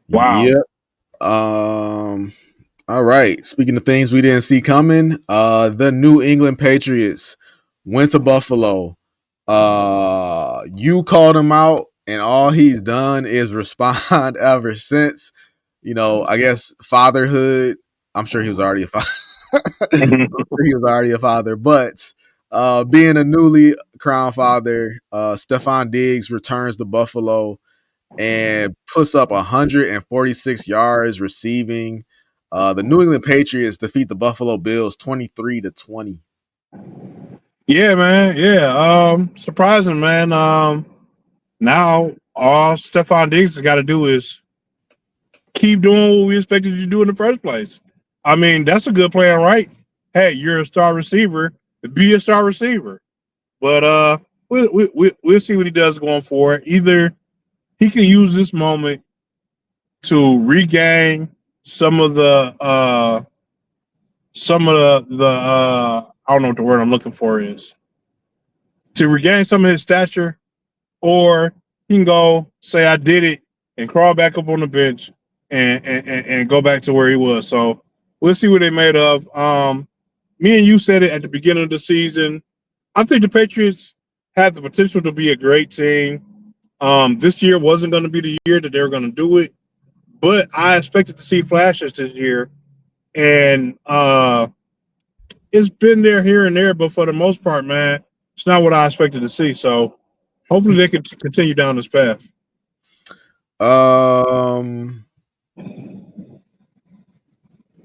Wow. Yep. All right. Speaking of things we didn't see coming, the New England Patriots went to Buffalo. You called him out, and all he's done is respond ever since. I guess fatherhood. I'm sure he was already a father. But being a newly crowned father, Stephon Diggs returns to Buffalo and puts up 146 yards receiving. The New England Patriots defeat the Buffalo Bills 23-20. Yeah, man. Yeah. Surprising, man. Now all Stephon Diggs has got to do is keep doing what we expected you to do in the first place. I mean, that's a good plan, right? Hey, you're a star receiver. Be a star receiver. But we'll see what he does going forward. Either he can use this moment to regain some of the I don't know what the word I'm looking for is, to regain some of his stature, or he can go say I did it and crawl back up on the bench and go back to where he was. So we'll see what they made of. Me and you said it at the beginning of the season. I think the Patriots had the potential to be a great team. This year wasn't going to be the year that they were going to do it, but I expected to see flashes this year, and it's been there here and there, but for the most part, man, it's not what I expected to see. So hopefully they can continue down this path.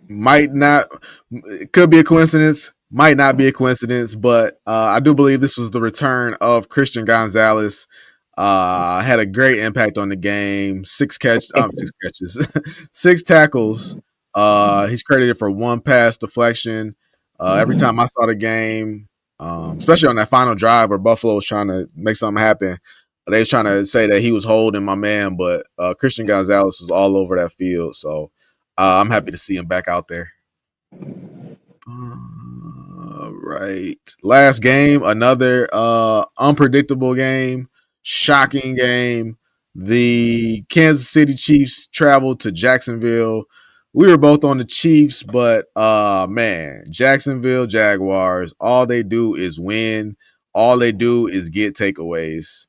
Might not, it could be a coincidence, might not be a coincidence, but I do believe this was the return of Christian Gonzalez. Had a great impact on the game. 6 catches, 6 tackles. He's credited for 1 pass deflection. Every time I saw the game, especially on that final drive where Buffalo was trying to make something happen, they was trying to say that he was holding my man, but Christian Gonzalez was all over that field. So I'm happy to see him back out there. Right. Last game, another unpredictable game, shocking game. The Kansas City Chiefs traveled to Jacksonville. We were both on the Chiefs, but man, Jacksonville Jaguars, all they do is win. All they do is get takeaways.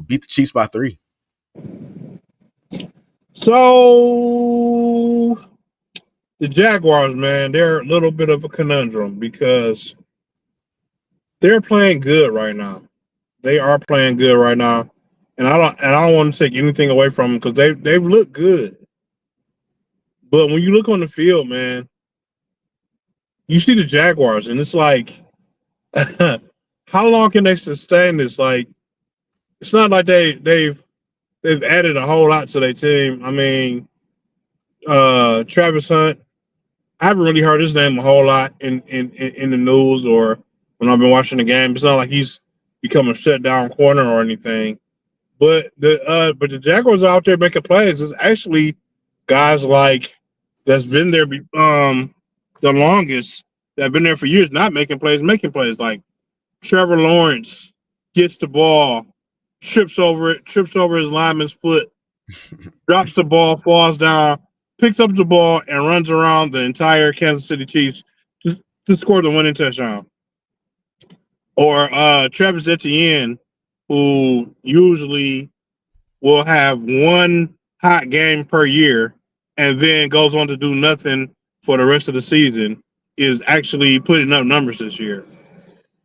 Beat the Chiefs by 3. So the Jaguars, man, they're a little bit of a conundrum because they're playing good right now. They are playing good right now, and I don't want to take anything away from them because they've looked good. But when you look on the field, man, you see the Jaguars, and it's like, how long can they sustain this? Like, it's not like they've added a whole lot to their team. I mean, Travis Hunt, I haven't really heard his name a whole lot in the news or when I've been watching the game. It's not like he's become a shutdown corner or anything. But the Jaguars are out there making plays. It's actually guys like that's been there the longest, that have been there for years, not making plays, making plays. Like Trevor Lawrence gets the ball trips over his lineman's foot, drops the ball, falls down, picks up the ball, and runs around the entire Kansas City Chiefs to score the winning touchdown. Or Travis Etienne, who usually will have one hot game per year and then goes on to do nothing for the rest of the season, is actually putting up numbers this year.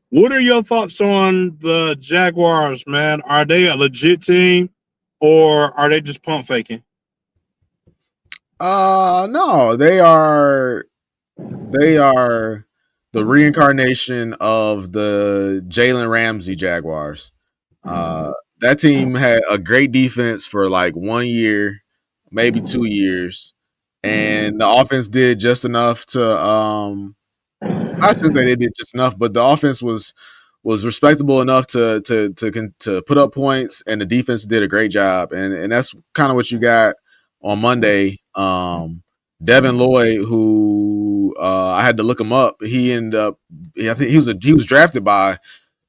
What are your thoughts on the Jaguars, man? Are they a legit team or are they just pump faking? No, they are. They are the reincarnation of the Jalen Ramsey Jaguars. That team had a great defense for like 1 year, maybe 2 years, and the offense did just enough to. I shouldn't say they did just enough, but the offense was respectable enough to put up points, and the defense did a great job, and that's kind of what you got on Monday. Devin Lloyd, who I had to look him up, he ended up. I think he was drafted by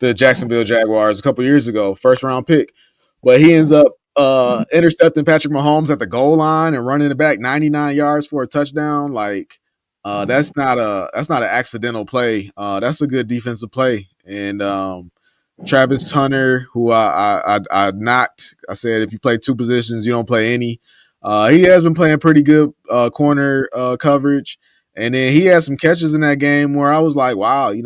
the Jacksonville Jaguars a couple years ago, first round pick, but he ends up intercepting Patrick Mahomes at the goal line and running it back 99 yards for a touchdown. Like that's not an accidental play. That's a good defensive play. And Travis Hunter, who I knocked, I said if you play two positions, you don't play any. He has been playing pretty good corner coverage, and then he had some catches in that game where I was like, wow, he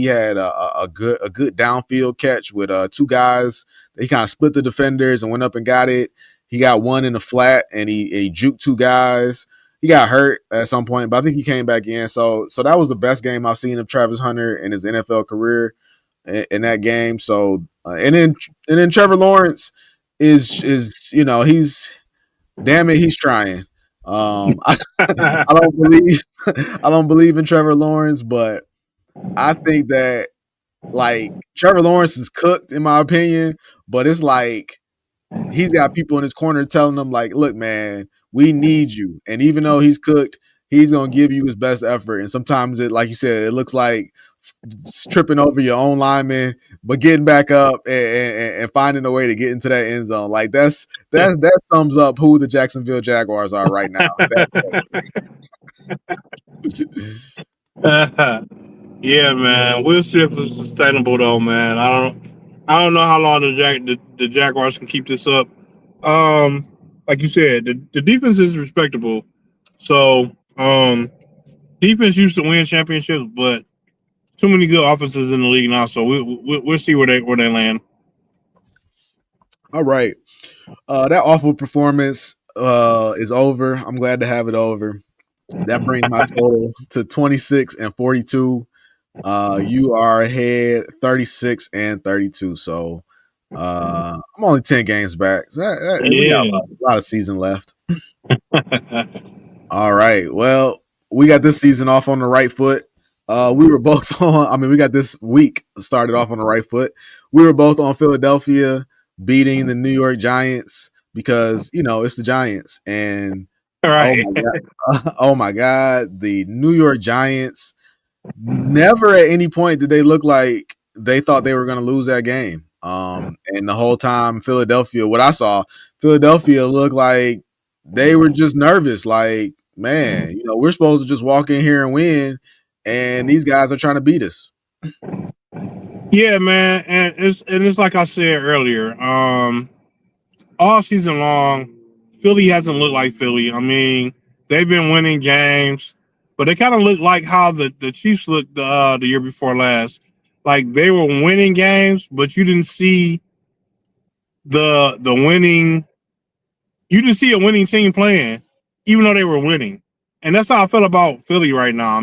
had a good downfield catch with two guys. He kind of split the defenders and went up and got it. He got one in the flat, and he juked two guys. He got hurt at some point, but I think he came back in. So that was the best game I've seen of Travis Hunter in his NFL career in that game. So and then Trevor Lawrence is he's damn it, he's trying. I don't believe in Trevor Lawrence, but I think that like Trevor Lawrence is cooked in my opinion, but it's like he's got people in his corner telling him like, look, man, we need you. And even though he's cooked, he's gonna give you his best effort. And sometimes it, like you said, it looks like tripping over your own lineman, but getting back up and finding a way to get into that end zone. Like that sums up who the Jacksonville Jaguars are right now. Yeah, man. Will Smith is sustainable though, man. I don't know how long the Jaguars can keep this up. Like you said, the defense is respectable. So defense used to win championships, but too many good offenses in the league now. So we'll see where they land. All right. That awful performance is over. I'm glad to have it over. That brings my total to 26-42. You are ahead 36-32. So I'm only 10 games back. So we got a lot of season left. All right. Well, we got this season off on the right foot. We were both on. We got this week started off on the right foot. We were both on Philadelphia beating the New York Giants because it's the Giants, and right. oh my god, the New York Giants never at any point did they look like they thought they were going to lose that game. And the whole time, Philadelphia looked like they were just nervous. Like, man, we're supposed to just walk in here and win, and these guys are trying to beat us. Yeah, man, and it's like I said earlier. All season long, Philly hasn't looked like Philly. They've been winning games, but they kind of look like how the Chiefs looked the year before last. Like they were winning games, but you didn't see the winning. You didn't see a winning team playing, even though they were winning. And that's how I feel about Philly right now.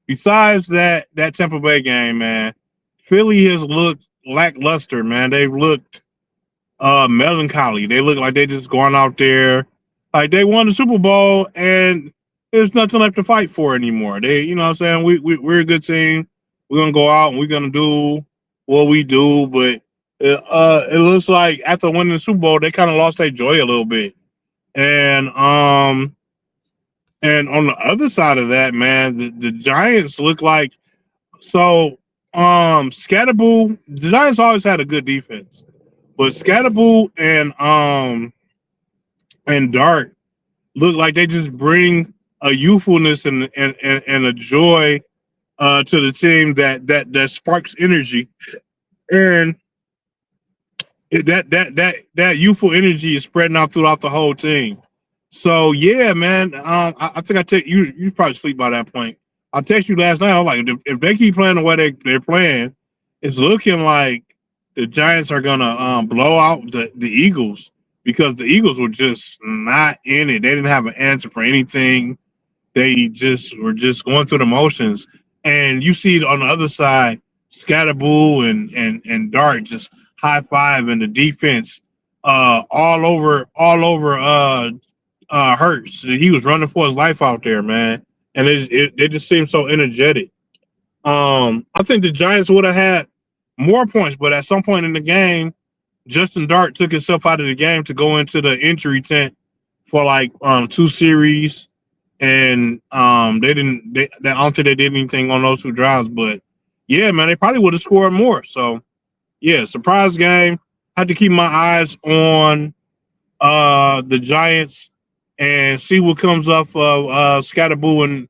Besides that Tampa Bay game, man, Philly has looked lackluster, man. They've looked melancholy. They look like they just going out there like they won the Super Bowl and there's nothing left to fight for anymore. They, what I'm saying, we're a good team. We're gonna go out and we're gonna do what we do, but it looks like after winning the Super Bowl, they kind of lost their joy a little bit. And on the other side of that, man, the Giants look like Scatterboo. The Giants always had a good defense. But Scatterboo and Dart look like they just bring a youthfulness and a joy to the team that sparks energy, and that youthful energy is spreading out throughout the whole team. So yeah, man. I think I take you. You probably sleep by that point. I texted you last night. I was like, if they keep playing the way they're playing, it's looking like the Giants are gonna blow out the Eagles, because the Eagles were just not in it. They didn't have an answer for anything. They just were just going through the motions. And you see it on the other side, Scatterboo and Dart just high five and the defense all over Hurts. He was running for his life out there, man. And they just seemed so energetic. I think the Giants would have had more points, but at some point in the game, Justin Dart took himself out of the game to go into the injury tent for like 2 series, and I don't think they did anything on those 2 drives. But yeah, man, they probably would have scored more. So yeah, surprise game. I had to keep my eyes on the Giants and see what comes off of Scatterboo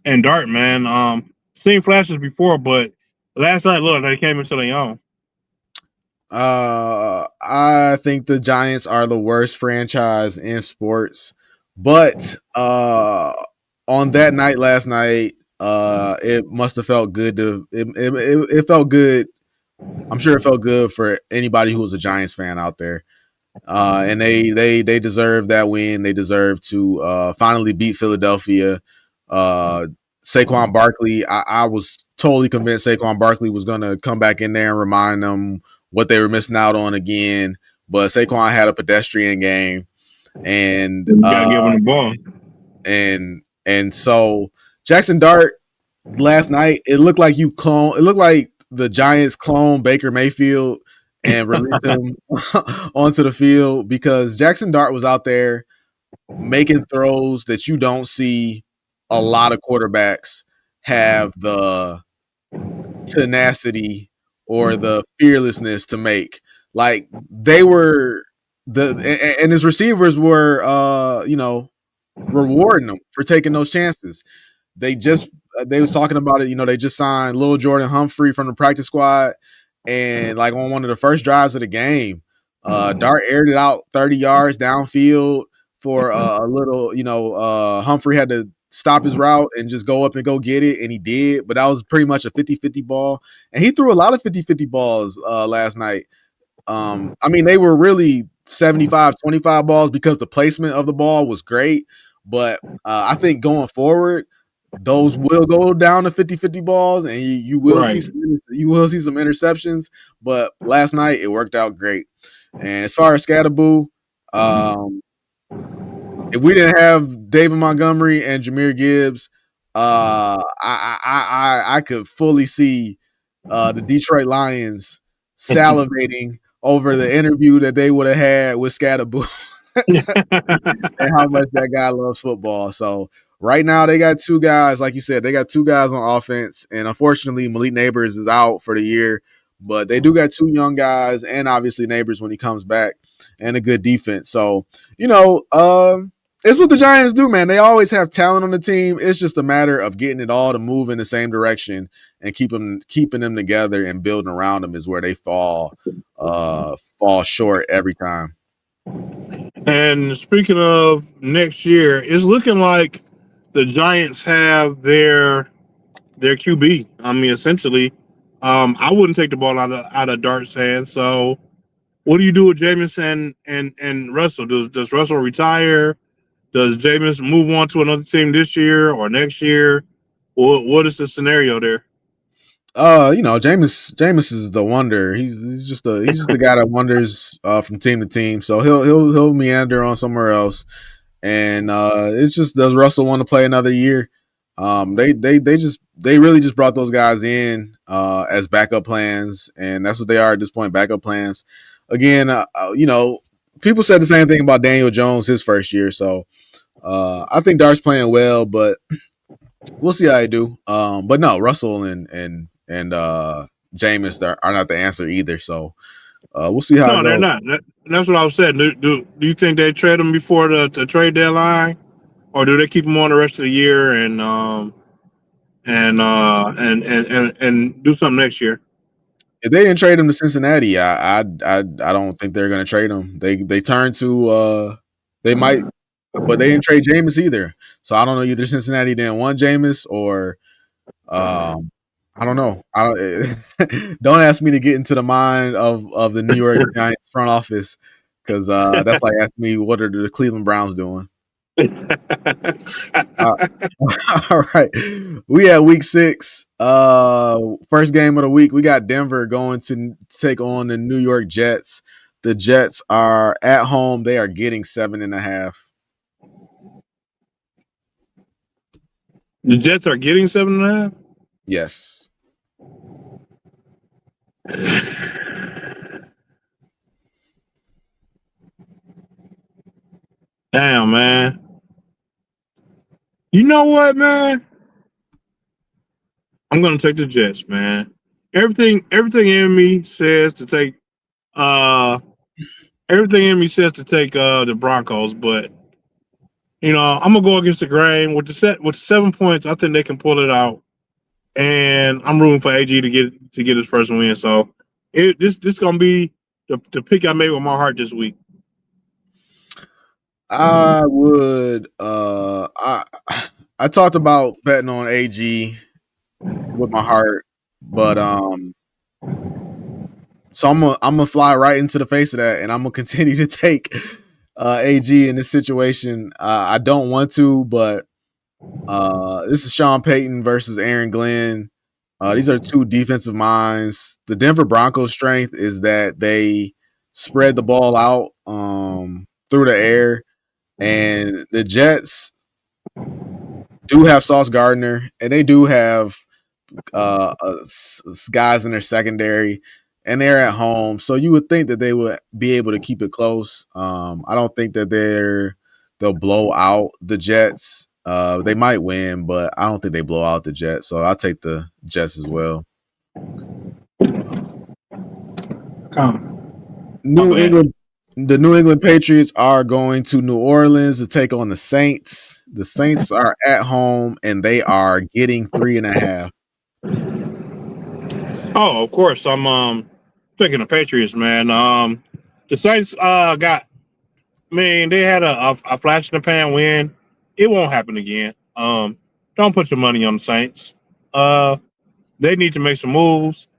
and Dart, man. Seen flashes before, but last night, look, they came into their own. I think the Giants are the worst franchise in sports, but on that night last night, it must have felt good it felt good. I'm sure it felt good for anybody who was a Giants fan out there. And they deserve that win. They deserve to finally beat Philadelphia. Saquon Barkley, I was totally convinced Saquon Barkley was going to come back in there and remind them what they were missing out on again. But Saquon had a pedestrian game, and gotta give him the ball. And so Jackson Dart last night, it looked like the Giants cloned Baker Mayfield and released him onto the field, because Jackson Dart was out there making throws that you don't see a lot of quarterbacks have the tenacity or the fearlessness to make. Like, they were and his receivers were rewarding them for taking those chances. They was talking about it, they just signed Lil Jordan Humphrey from the practice squad, and like on one of the first drives of the game, Dart aired it out 30 yards downfield for a little, Humphrey had to stop his route and just go up and go get it, and he did, but that was pretty much a 50-50 ball, and he threw a lot of 50-50 balls last night. I mean, they were really 75-25 balls because the placement of the ball was great, but I think going forward, those will go down to 50-50 balls, and you will see some interceptions. But last night it worked out great. And as far as Scatterboo, if we didn't have David Montgomery and Jahmyr Gibbs, I could fully see the Detroit Lions salivating over the interview that they would have had with Scatterboo and how much that guy loves football. So right now they got 2 guys, like you said, they got 2 guys on offense, and unfortunately Malik Neighbors is out for the year, but they do got 2 young guys, and obviously Neighbors when he comes back, and a good defense. So, it's what the Giants do, man. They always have talent on the team. It's just a matter of getting it all to move in the same direction and keeping them together and building around them is where they fall short every time. And speaking of next year, it's looking like the Giants have their QB. I mean, essentially, I wouldn't take the ball out of Dart's hands. So, what do you do with Jameis and Russell? Does Russell retire? Does Jameis move on to another team this year or next year? What is the scenario there? Jameis is the wonder. He's just the guy that wonders from team to team. So he'll meander on somewhere else. And it's just, does Russell want to play another year? They really just brought those guys in as backup plans, and that's what they are at this point, backup plans. Again, people said the same thing about Daniel Jones his first year. So I think Dart's playing well, but we'll see how they do. But no, Russell and Jameis are not the answer either. So we'll see how No, it they're goes. not. That's what I was saying. Do you think they trade him before the trade deadline, or do they keep him on the rest of the year and do something next year? If they didn't trade him to Cincinnati, I don't think they're going to trade him. They turn to they might, but they didn't trade Jameis either. So I don't know, either Cincinnati didn't want Jameis or I don't know. I don't don't ask me to get into the mind of the New York Giants front office, because that's like asking me what are the Cleveland Browns doing. All right, we at week 6. First game of the week, we got Denver going to take on the New York Jets. The Jets are at home. They are getting 7.5. The Jets are getting 7.5. Yes. Damn, man. You know what, man? I'm gonna take the Jets, man. Everything in me says to take the Broncos, but you know, I'm gonna go against the grain with with 7 points. I think they can pull it out, and I'm rooting for AG to get his first win. So this gonna be the pick I made with my heart this week. I would I talked about betting on AG with my heart, but so I'm gonna fly right into the face of that, and I'm gonna continue to take AG in this situation. I don't want to, but this is Sean Payton versus Aaron Glenn. These are two defensive minds. The Denver Broncos' strength is that they spread the ball out through the air, and the Jets do have Sauce Gardner, and they do have guys in their secondary, and they're at home. So you would think that they would be able to keep it close. I don't think that they'll blow out the Jets. They might win, but I don't think they blow out the Jets. So I'll take the Jets as well. New England. The New England Patriots are going to New Orleans to take on the Saints. The Saints are at home, and they are getting 3.5. Oh, of course. I'm picking the Patriots, man. The Saints they had a flash in the pan win. It won't happen again. Don't put your money on the Saints. They need to make some moves.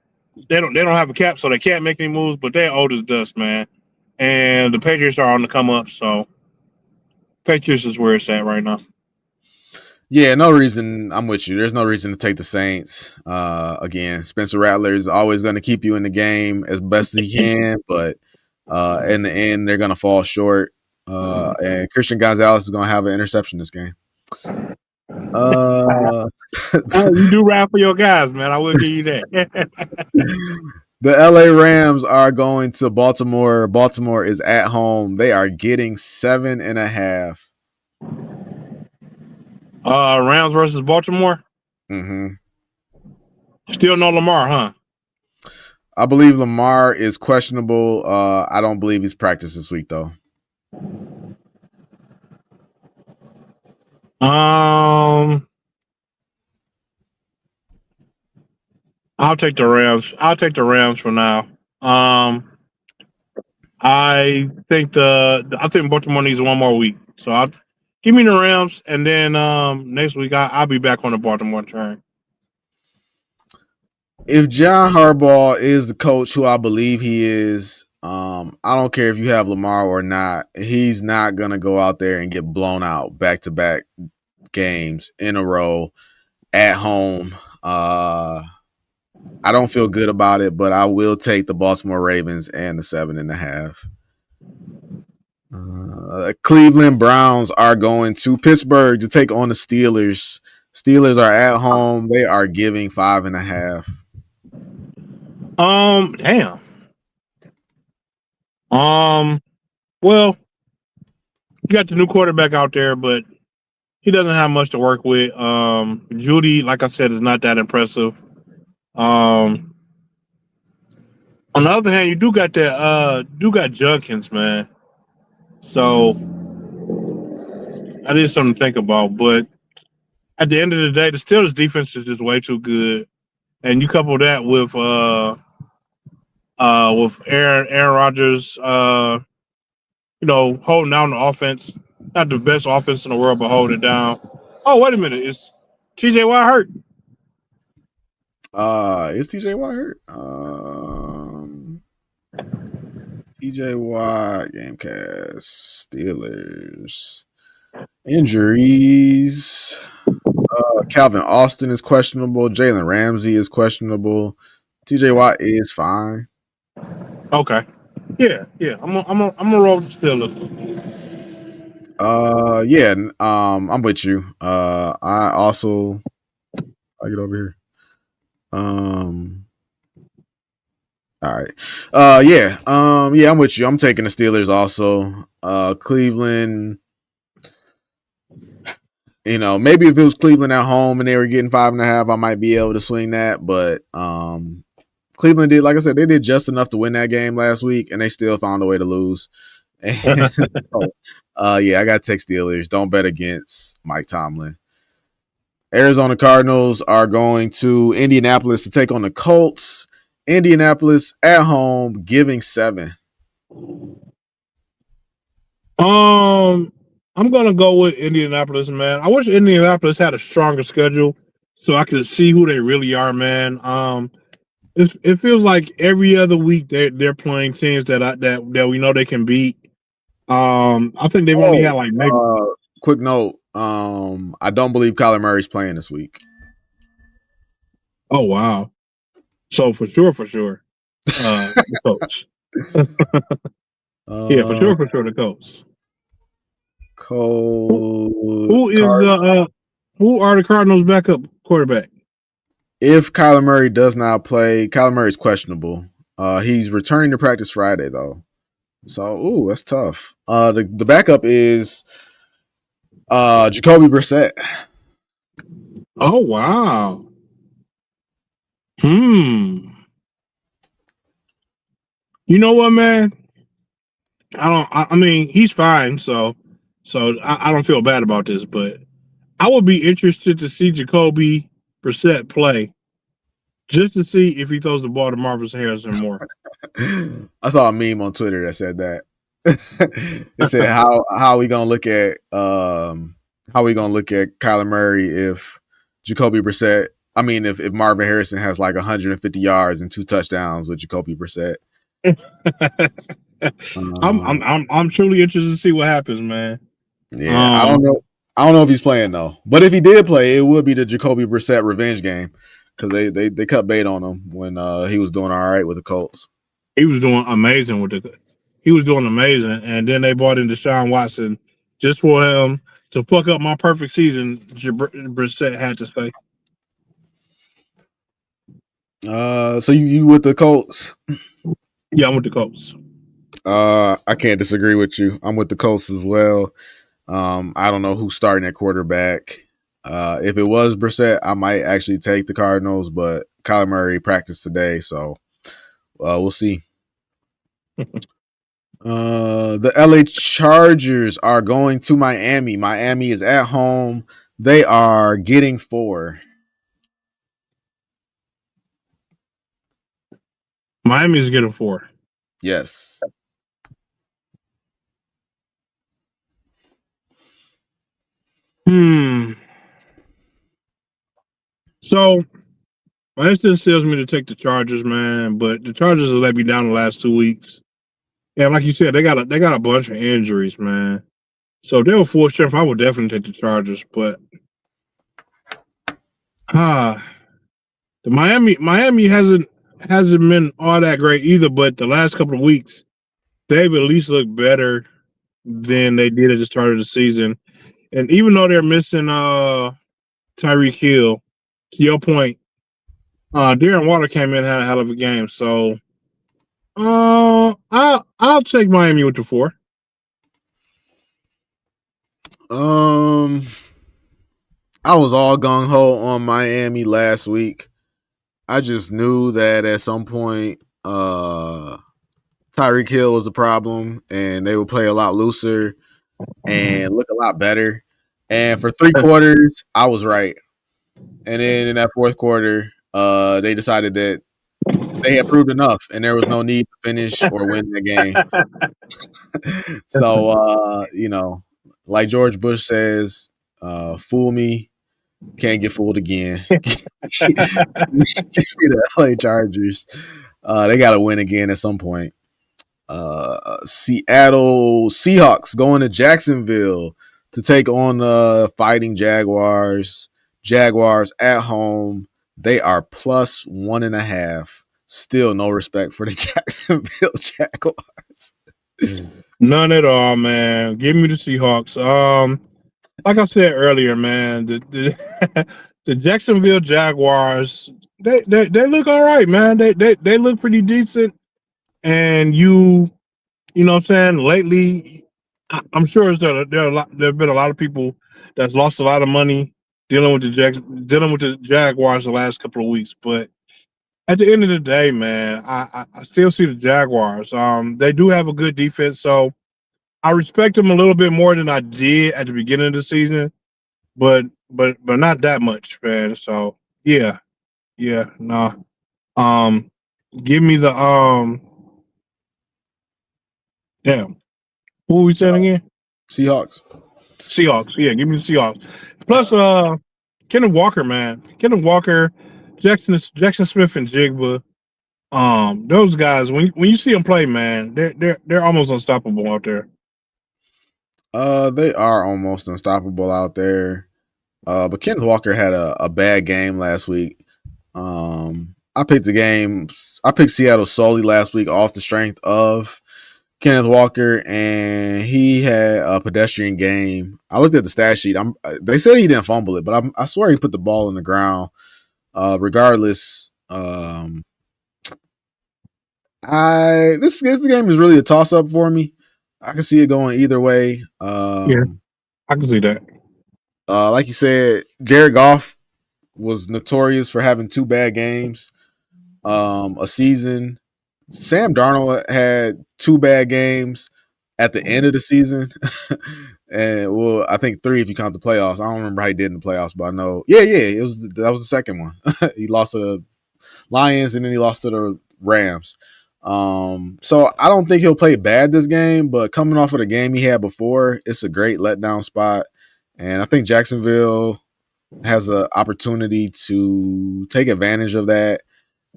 They don't have a cap, so they can't make any moves, but they're old as dust, man. And the Patriots are on the come up, so Patriots is where it's at right now. Yeah, no reason. I'm with you. There's no reason to take the Saints. Again, Spencer Rattler is always going to keep you in the game as best as he can, but in the end, they're going to fall short. And Christian Gonzalez is going to have an interception this game. You do rap for your guys, man. I will give you that. The LA Rams are going to Baltimore. Baltimore is at home. They are getting 7.5. Rams versus Baltimore. Mm-hmm. Still no Lamar, huh? I believe Lamar is questionable. I don't believe he's practiced this week, though. I'll take the Rams. I'll take the Rams for now. I think Baltimore needs one more week. So I'll give me the Rams, and then next week I'll be back on the Baltimore train. If John Harbaugh is the coach who I believe he is, I don't care if you have Lamar or not. He's not gonna go out there and get blown out back-to-back games in a row at home. I don't feel good about it, but I will take the Baltimore Ravens and the 7.5. Cleveland Browns are going to Pittsburgh to take on the Steelers. Steelers are at home. They are giving 5.5. Damn. Well, you got the new quarterback out there, but he doesn't have much to work with. Judy, like I said, is not that impressive. On the other hand, you do got Junkins, man. So that is something to think about. But at the end of the day, the Steelers defense is just way too good. And you couple that with Aaron Rodgers holding down the offense. Not the best offense in the world, but holding it down. Oh, wait a minute. Is TJ Watt hurt? Is TJ Watt hurt? TJ Watt, Gamecast, Steelers. Injuries. Calvin Austin is questionable. Jalen Ramsey is questionable. TJ Watt is fine. Okay. Yeah. I'm gonna roll with the Steelers. I'm with you. I get over here. All right. I'm with you. I'm taking the Steelers also. Cleveland. Maybe if it was Cleveland at home and they were getting 5.5, I might be able to swing that. But Cleveland did, like I said, they did just enough to win that game last week, and they still found a way to lose. I got to take Steelers. Don't bet against Mike Tomlin. Arizona Cardinals are going to Indianapolis to take on the Colts. Indianapolis at home, giving 7. I'm gonna go with Indianapolis, man. I wish Indianapolis had a stronger schedule so I could see who they really are, man. It feels like every other week they're playing teams that we know they can beat. I think they've only had like maybe. Quick note: I don't believe Kyler Murray's playing this week. Oh wow! So for sure, the Colts. Yeah, for sure, the Colts. Who are the Cardinals' backup quarterback? If Kyler Murray does not play, Kyler Murray's questionable. He's returning to practice Friday though, so that's tough. The backup is Jacoby Brissett. Oh wow. You know what, man? I mean, he's fine, so I don't feel bad about this, but I would be interested to see Jacoby Brissett play, just to see if he throws the ball to Marvin Harrison more. I saw a meme on Twitter that said that. It said how are we gonna look at Kyler Murray if Jacoby Brissett? I mean, if Marvin Harrison has like 150 yards and 2 touchdowns with Jacoby Brissett. I'm truly interested to see what happens, man. Yeah, I don't know. I don't know if he's playing though. But if he did play, it would be the Jacoby Brissett revenge game because they cut bait on him when he was doing all right with the Colts. He was doing amazing and then they brought in Deshaun Watson just for him to fuck up my perfect season. Brissett had to say. So you with the Colts? Yeah, I'm with the Colts. I can't disagree with you. I'm with the Colts as well. I don't know who's starting at quarterback. If it was Brissett, I might actually take the Cardinals, but Kyler Murray practiced today, so we'll see. The LA Chargers are going to Miami. Miami is at home. They are getting 4. Miami is getting 4. Yes. So my instinct tells me to take the Chargers, man, but the Chargers have let me down the last 2 weeks. And like you said, they got a bunch of injuries, man. So if they were full strength, I would definitely take the Chargers. But the Miami hasn't been all that great either. But the last couple of weeks, they've at least looked better than they did at the start of the season. And even though they're missing Tyreek Hill, to your point, Darren Waller came in and had a hell of a game. So I'll take Miami with the 4. I was all gung-ho on Miami last week. I just knew that at some point Tyreek Hill was a problem, and they would play a lot looser and look a lot better. And for 3 quarters, I was right. And then in that fourth quarter, they decided that they had proved enough, and there was no need to finish or win the game. So, like George Bush says, "Fool me, can't get fooled again." Give me the LA Chargers. They got to win again at some point. Seattle Seahawks going to Jacksonville to take on the Fighting Jaguars. Jaguars at home. They are plus 1.5. Still no respect for the Jacksonville Jaguars. None at all, man. Give me the Seahawks. Like I said earlier, man, the Jacksonville Jaguars, they look all right, man. They look pretty decent. And you know what I'm saying? Lately, I'm sure there have been a lot of people that's lost a lot of money dealing with the Jaguars the last couple of weeks. But at the end of the day, man, I still see the Jaguars. They do have a good defense, so I respect them a little bit more than I did at the beginning of the season, but not that much, man. So yeah, no. Give me the damn. Who are we saying again? Seahawks. Seahawks. Yeah, give me the Seahawks. Plus, Kenneth Walker, man. Kenneth Walker, Jackson Smith, and Jigba. Those guys, when you see them play, man, they're almost unstoppable out there. They are almost unstoppable out there. But Kenneth Walker had a bad game last week. I picked Seattle solely last week off the strength of Kenneth Walker, and he had a pedestrian game. I looked at the stat sheet. They said he didn't fumble it, but I swear he put the ball on the ground. Regardless, this game is really a toss up for me. I can see it going either way. Yeah, I can see that. Like you said, Jared Goff was notorious for having 2 bad games a season. Sam Darnold had 2 bad games at the end of the season. And I think 3 if you count the playoffs. I don't remember how he did in the playoffs, but I know. Yeah, that was the second one. He lost to the Lions and then he lost to the Rams. So I don't think he'll play bad this game, but coming off of the game he had before, it's a great letdown spot. And I think Jacksonville has an opportunity to take advantage of that.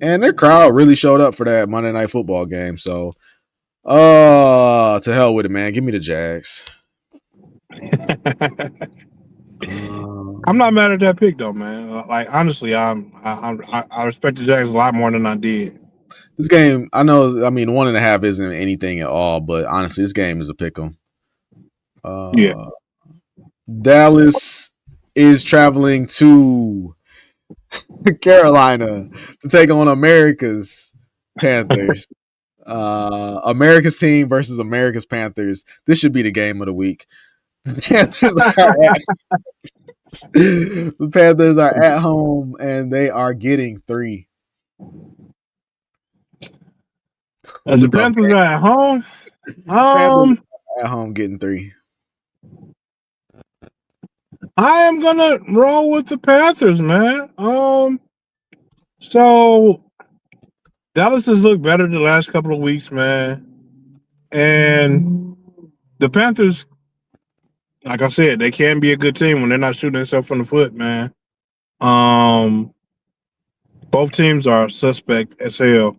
And their crowd really showed up for that Monday Night Football game. So, to hell with it, man. Give me the Jags. I'm not mad at that pick though, man. Like honestly, I respect the Jags a lot more than I did. This game, I know. 1.5 isn't anything at all, but honestly, this game is a pick 'em. Yeah. Dallas is traveling to Carolina to take on America's Panthers. America's team versus America's Panthers. This should be the game of the week. The Panthers are at home and they are getting 3. As the Panthers are at home, at home getting 3. I am gonna roll with the Panthers, man. So Dallas has looked better the last couple of weeks, man, and the Panthers, like I said, they can be a good team when they're not shooting themselves from the foot, man. Both teams are suspect as hell.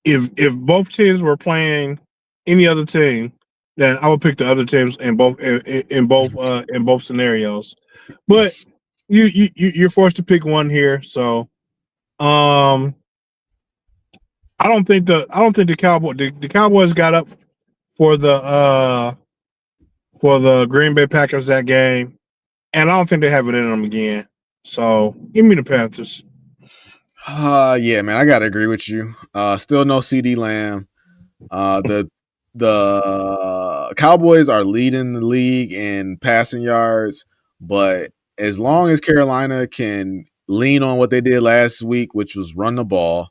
If both teams were playing any other team, then I would pick the other teams in both scenarios. But you're forced to pick one here, so I don't think the Cowboys got up for the Green Bay Packers that game, and I don't think they have it in them again. So give me the Panthers. Yeah, man, I gotta agree with you. Still no CD Lamb. The Cowboys are leading the league in passing yards, but as long as Carolina can lean on what they did last week, which was run the ball,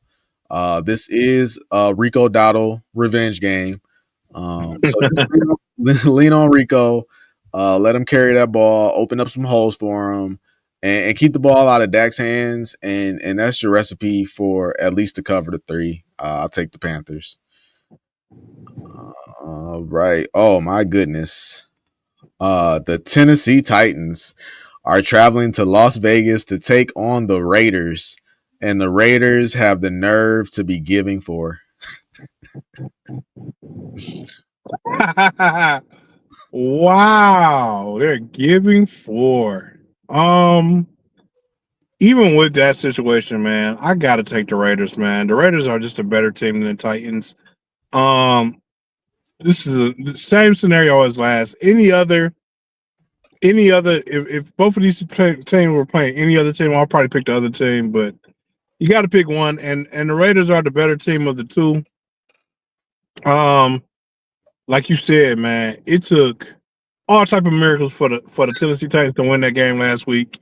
This is a Rico Dottle revenge game. So just lean on Rico. Let him carry that ball, open up some holes for him, and keep the ball out of Dak's hands. And that's your recipe for at least to cover the 3. I'll take the Panthers. All right. Oh my goodness. The Tennessee Titans are traveling to Las Vegas to take on the Raiders, and the Raiders have the nerve to be giving 4. Wow, they're giving 4. Even with that situation, man, I gotta take the Raiders, man. The Raiders are just a better team than the Titans. This is the same scenario as last. Any other, if both of these teams were playing any other team, I'll probably pick the other team. But you got to pick one, and the Raiders are the better team of the two. Like you said, man, it took all type of miracles for the Tennessee Titans to win that game last week.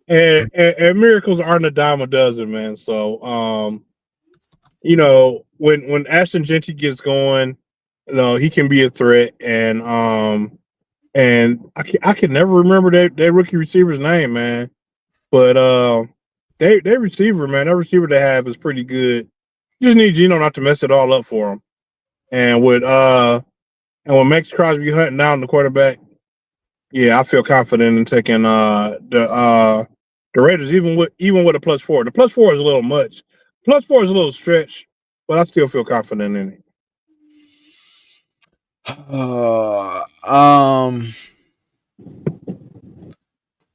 and miracles aren't a dime a dozen, man. So when Ashton Jeanty gets going, he can be a threat. And I can never remember that rookie receiver's name, man. But they receiver, man, that receiver they have is pretty good. You just need Geno not to mess it all up for him. And with Max Crosby hunting down the quarterback, yeah, I feel confident in taking the Raiders, even with a +4. The +4 is a little much. +4 is a little stretch, but I still feel confident in it.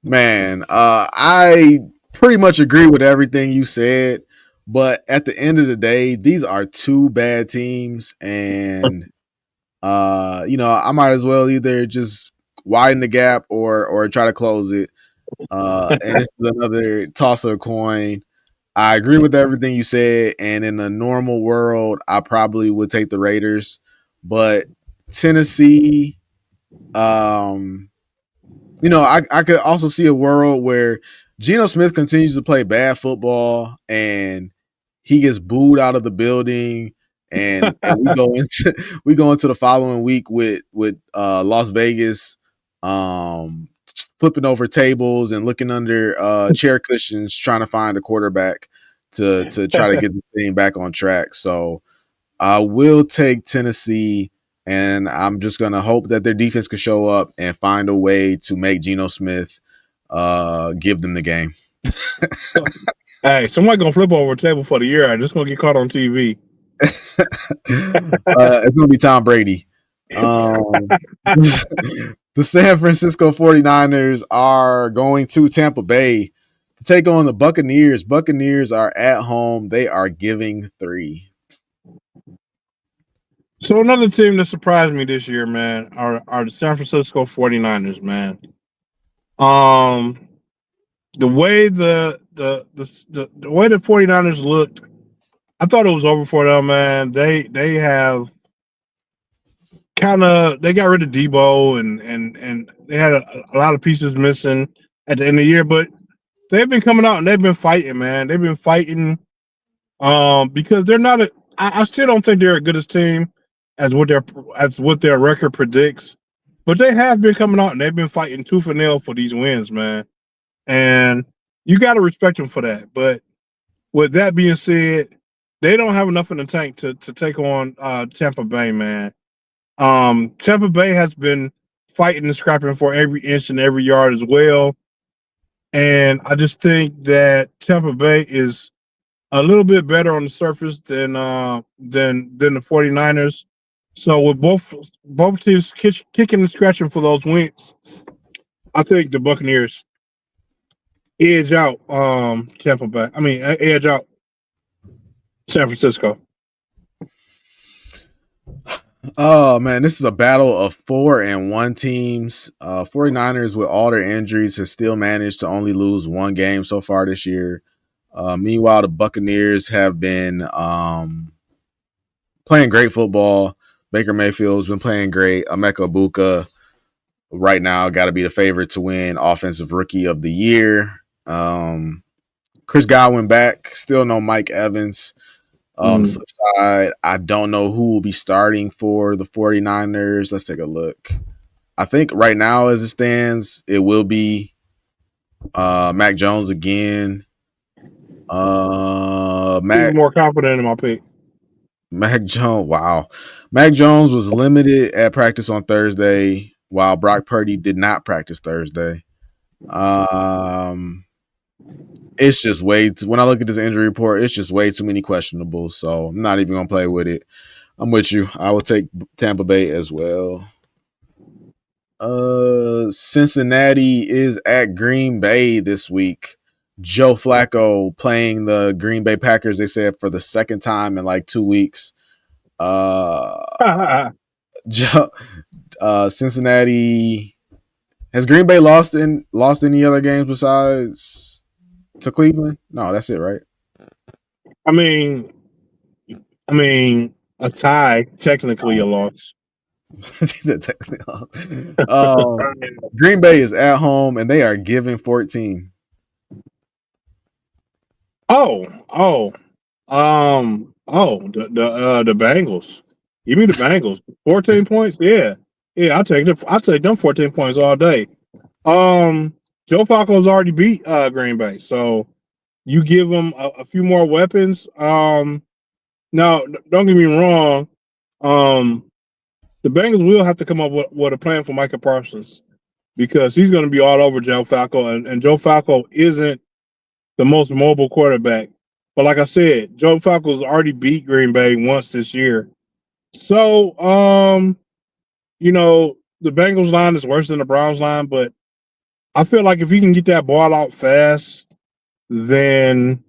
Man, I pretty much agree with everything you said, but at the end of the day, these are 2 bad teams, and I might as well either just widen the gap or try to close it. And this is another toss of a coin. I agree with everything you said, and in a normal world, I probably would take the Raiders, but Tennessee, I could also see a world where Geno Smith continues to play bad football and he gets booed out of the building, and we go into the following week with Las Vegas flipping over tables and looking under chair cushions trying to find a quarterback to try to get the team back on track. So I will take Tennessee, and I'm just going to hope that their defense can show up and find a way to make Geno Smith give them the game. Hey, somebody going to flip over a table for the year. I'm just going to get caught on TV. It's going to be Tom Brady. The San Francisco 49ers are going to Tampa Bay to take on the Buccaneers. Buccaneers are at home. They are giving 3. So another team that surprised me this year, man, are the San Francisco 49ers, man. The way the way the 49ers looked, I thought it was over for them, man. They have they got rid of Debo and they had a lot of pieces missing at the end of the year, but they've been coming out and they've been fighting, man. They've been fighting because they're not I still don't think they're a good as team as what their record predicts, but they have been coming out and they've been fighting tooth and nail for these wins, man. And you got to respect them for that. But with that being said, they don't have enough in the tank to take on Tampa Bay, man. Tampa Bay has been fighting and scrapping for every inch and every yard as well. And I just think that Tampa Bay is a little bit better on the surface than the 49ers. So with both teams kicking and scratching for those wins, I think the Buccaneers edge out Tampa Bay. I mean, edge out San Francisco. Oh man, this is a battle of 4-1 teams. 49ers with all their injuries has still managed to only lose 1 game so far this year. Meanwhile, the Buccaneers have been playing great football. Baker Mayfield's been playing great. Emeka Egbuka right now got to be the favorite to win Offensive Rookie of the Year. Chris Godwin back. Still no Mike Evans. On the Mm. flip side, I don't know who will be starting for the 49ers. Let's take a look. I think right now, as it stands, it will be Mac Jones again. Even more confident in my pick. Mac Jones. Wow. Mac Jones was limited at practice on Thursday, while Brock Purdy did not practice Thursday. It's just when I look at this injury report, it's just way too many questionables. So I'm not even gonna play with it. I'm with you. I will take Tampa Bay as well. Cincinnati is at Green Bay this week. Joe Flacco playing the Green Bay Packers, they said, for the second time in like 2 weeks. Cincinnati, has Green Bay lost any other games besides to Cleveland? No, that's it, right? I mean, a tie technically a loss. Green Bay is at home and they are giving 14. The Bengals. Give me the Bengals. 14 points. Yeah, I'll take them 14 points all day. Joe Flacco's already beat Green Bay, so you give them a few more weapons. Now don't get me wrong. The Bengals will have to come up with a plan for Micah Parsons because he's going to be all over Joe Flacco, and Joe Flacco isn't the most mobile quarterback. But like I said, Joe Flacco's already beat Green Bay once this year. So, the Bengals line is worse than the Browns line, but I feel like if he can get that ball out fast, then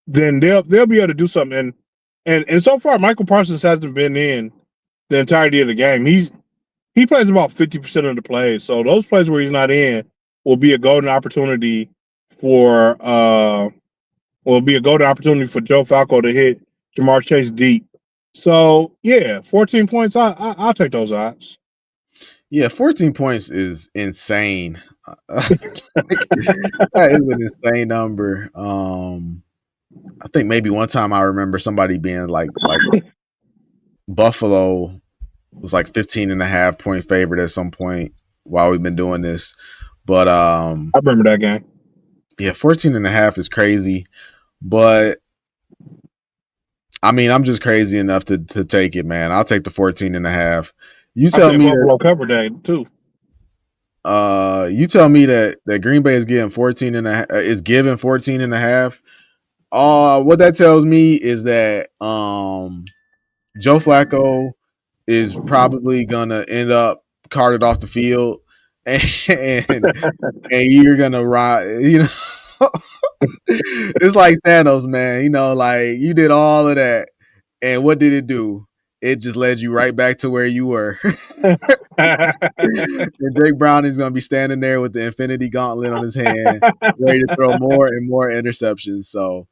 they'll be able to do something. And so far, Michael Parsons hasn't been in the entirety of the game. He plays about 50% of the plays. So those plays where he's not in will be a golden opportunity for Joe Flacco to hit Jamar Chase deep. So yeah, 14 points. I'll take those odds. Yeah, 14 points is insane. That is an insane number. I think maybe one time I remember somebody being like Buffalo was like 15 and a half point favorite at some point while we've been doing this. But I remember that game. Yeah, 14 and a half is crazy. But I mean, I'm just crazy enough to take it, man. I'll take the 14 and a half. You tell me Buffalo covered that too. You tell me that Green Bay is getting 14 and a half, is giving 14 and a half. What that tells me is that Joe Flacco is probably gonna end up carted off the field, and you're gonna ride. It's like Thanos, man. Like you did all of that, and what did it do? It just led you right back to where you were. And Drake Browning's gonna be standing there with the Infinity Gauntlet on his hand, ready to throw more and more interceptions. So,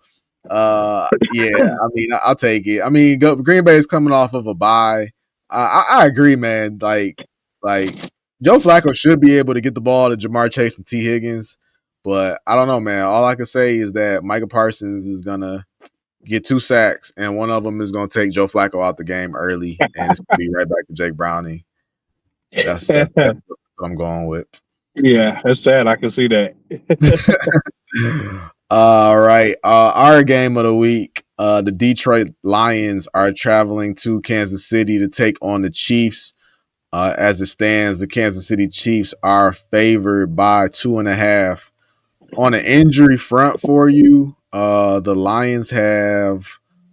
yeah, I mean, I'll take it. I mean, Green Bay is coming off of a bye. I agree, man. Like Joe Flacco should be able to get the ball to Jamar Chase and T. Higgins, but I don't know, man. All I can say is that Micah Parsons is gonna get 2 sacks, and one of them is gonna take Joe Flacco out the game early, and it's gonna be right back to Jake Browning. That's what I'm going with. Yeah, that's sad. I can see that. All right. Our game of the week. The Detroit Lions are traveling to Kansas City to take on the Chiefs. As it stands, the Kansas City Chiefs are favored by 2.5. On an injury front for you, the Lions have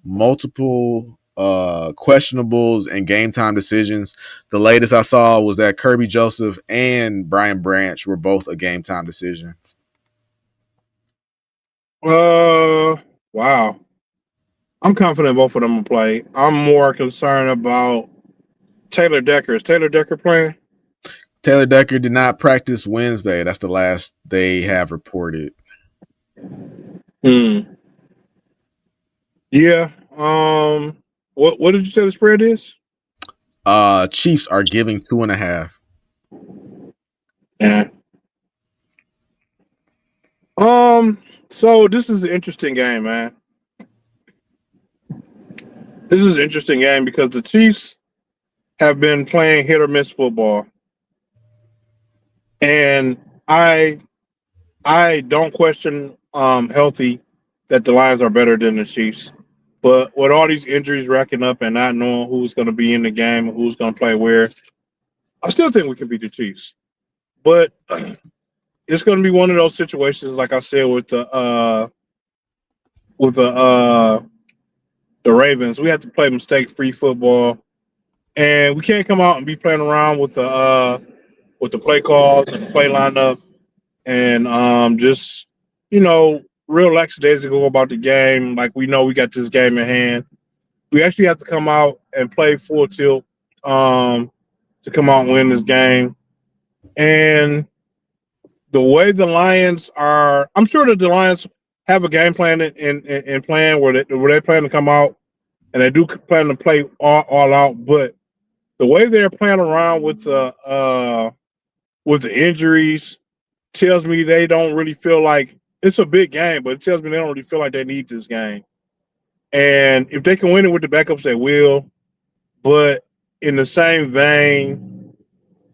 multiple questionables and game time decisions. The latest I saw was that Kirby Joseph and Brian Branch were both a game time decision. Wow. I'm confident both of them will play. I'm more concerned about Taylor Decker. Is Taylor Decker playing? Taylor Decker did not practice Wednesday. That's the last they have reported. Yeah. What did you say the spread is? Chiefs are giving 2.5. Yeah. So this is an interesting game, man. This is an interesting game because the Chiefs have been playing hit or miss football, and I don't question healthy that the Lions are better than the Chiefs. But with all these injuries racking up and not knowing who's going to be in the game and who's going to play where, I still think we can beat the Chiefs. But it's going to be one of those situations, like I said, with the Ravens. We have to play mistake-free football, and we can't come out and be playing around with the play calls and the play lineup, and just real lackadaisical go about the game. Like we know we got this game in hand. We actually have to come out and play full tilt to come out and win this game. And the way the Lions are, I'm sure that the Lions have a game plan in plan where they plan to come out and they do plan to play all out. But the way they're playing around with the injuries tells me they don't really feel like it's a big game, but it tells me they don't really feel like they need this game. And if they can win it with the backups, they will. But in the same vein,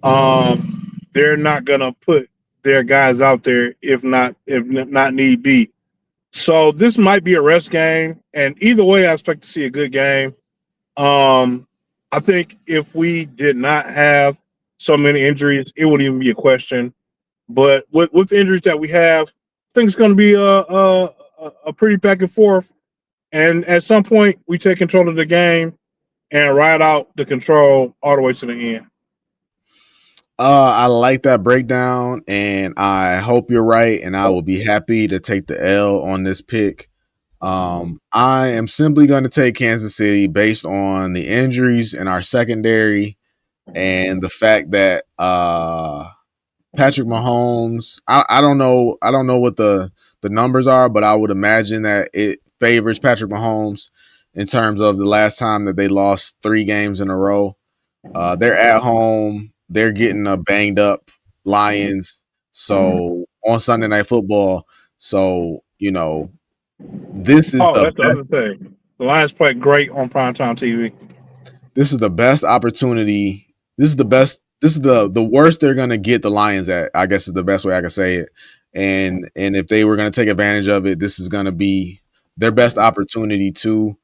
they're not gonna put their guys out there if not need be. So this might be a rest game, and either way, I expect to see a good game. Um, I think if we did not have so many injuries, it wouldn't even be a question. But with the injuries that we have, I think it's going to be a pretty back and forth. And at some point, we take control of the game and ride out the control all the way to the end. I like that breakdown, and I hope you're right. And I will be happy to take the L on this pick. I am simply going to take Kansas City based on the injuries in our secondary and the fact that Patrick Mahomes. I don't know. I don't know what the numbers are, but I would imagine that it favors Patrick Mahomes in terms of the last time that they lost 3 games in a row. They're at home. They're getting a banged up Lions. So on Sunday Night Football. So this is Oh, the that's the other thing. The Lions play great on primetime TV. this is the best opportunity. This is the best. This is the worst they're gonna get the Lions at. I guess is the best way I can say it. And if they were gonna take advantage of it, this is gonna be their best opportunity too.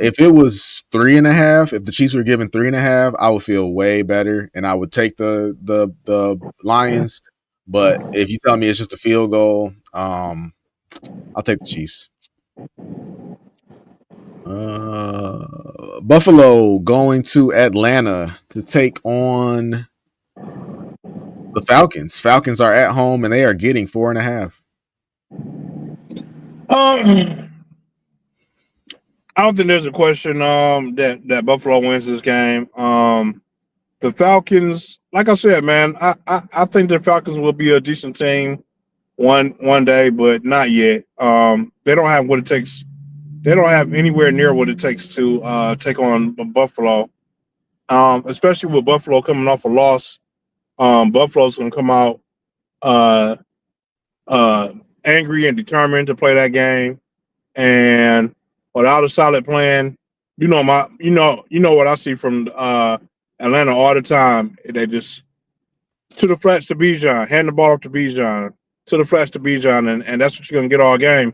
If it was 3.5, if the Chiefs were given 3.5, I would feel way better, and I would take the Lions. But if you tell me it's just a field goal, I'll take the Chiefs. Buffalo going to Atlanta to take on the Falcons. Falcons are at home and they are getting 4.5. I don't think there's a question that Buffalo wins this game. The Falcons, like I said, man, I think the Falcons will be a decent team one day, but not yet. They don't have what it takes. They don't have anywhere near what it takes to take on Buffalo. Especially with Buffalo coming off a loss. Buffalo's gonna come out uh, uh, angry and determined to play that game, and without a solid plan, what I see from Atlanta all the time. They just to the flats to Bijan, hand the ball off to Bijan, to the flats to Bijan, and that's what you're gonna get all game.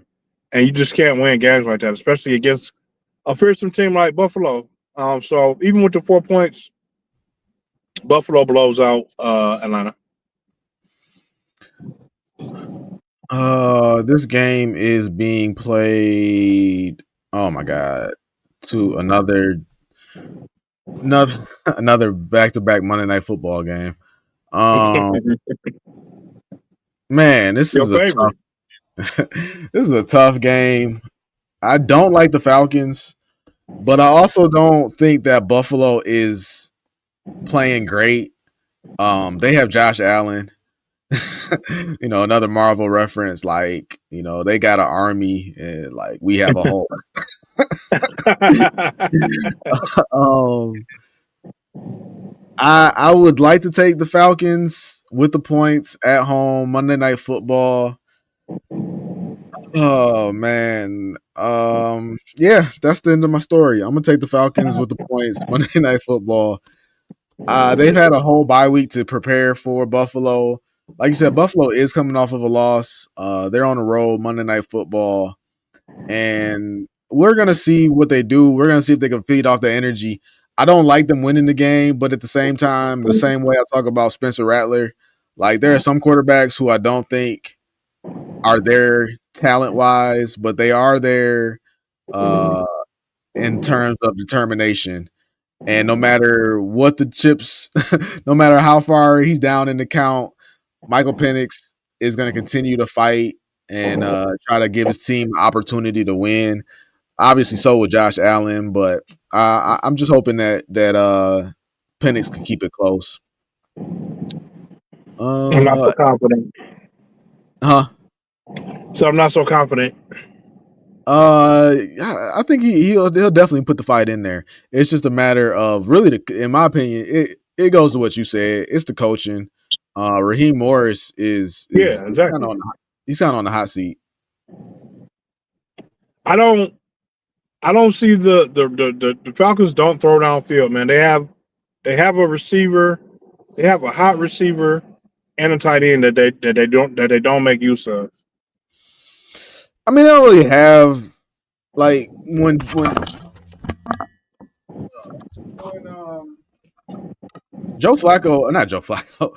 And you just can't win games like that, especially against a fearsome team like Buffalo. So even with the 4 points, Buffalo blows out Atlanta. This game is being played. Oh my god, to another another back to back Monday Night Football game. Um, man, this Your is a tough. favorite. This is a tough game. I don't like the Falcons, but I also don't think that Buffalo is playing great. They have Josh Allen. Another Marvel reference. Like, they got an army, and like we have a Hulk. um, I would like to take the Falcons with the points at home. Monday Night Football. Oh man. Yeah, that's the end of my story. I'm gonna take the Falcons with the points. Monday Night Football. They've had a whole bye week to prepare for Buffalo. Like you said, Buffalo is coming off of a loss. They're on the road Monday Night Football, and we're gonna see what they do. We're gonna see if they can feed off the energy. I don't like them winning the game, but at the same time, the same way I talk about Spencer Rattler, like there are some quarterbacks who I don't think are there talent wise, but they are there uh, in terms of determination. And no matter what the chips, no matter how far he's down in the count, Michael Penix is going to continue to fight and try to give his team an opportunity to win. Obviously, so with Josh Allen, but I'm just hoping that Penix can keep it close. I'm not so confident. Huh? So I'm not so confident. I think he'll definitely put the fight in there. It's just a matter of really, in my opinion, it goes to what you said. It's the coaching. Raheem Morris is Yeah, kind exactly. of he's kind of on the hot seat. I don't see the Falcons don't throw downfield, man. They have a receiver, they have a hot receiver and a tight end that they don't make use of. I mean, they don't really have like when Joe Flacco, not Joe Flacco.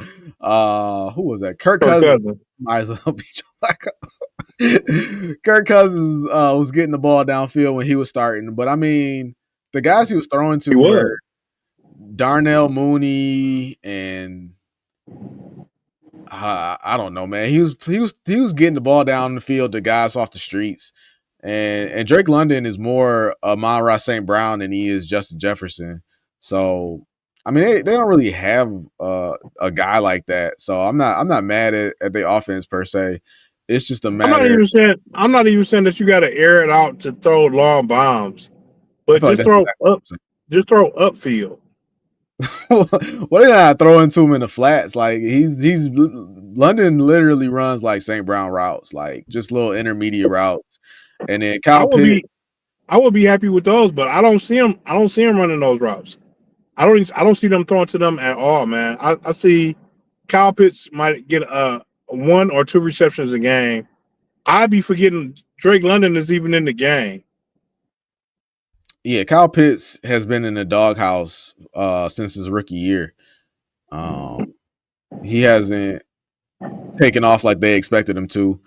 Who was that? Kirk Kirk Cousins. Cousins. Might as well be Joe Flacco. Kirk Cousins was getting the ball downfield when he was starting, but I mean, the guys he was throwing He to was. were Darnell Mooney and I don't know, man. He was getting the ball down the field to guys off the streets, and Drake London is more Amon-Ra St. Brown than he is Justin Jefferson. So I mean, they don't really have a guy like that. So I'm not mad at the offense per se. It's just a matter. I'm not even saying that you got to air it out to throw long bombs, I but feel like that's exactly just throw upfield. what are not throwing to him in the flats? Like he's London literally runs like St. Brown routes, like just little intermediate routes. And then I Kyle would Pitts, be happy with those, but I don't see him. I don't see him running those routes. I don't see them throwing to them at all, man. I see Kyle Pitts might get one or two receptions a game. I'd be forgetting Drake London is even in the game. yeah, Kyle Pitts has been in the doghouse since his rookie year. He hasn't taken off like they expected him to.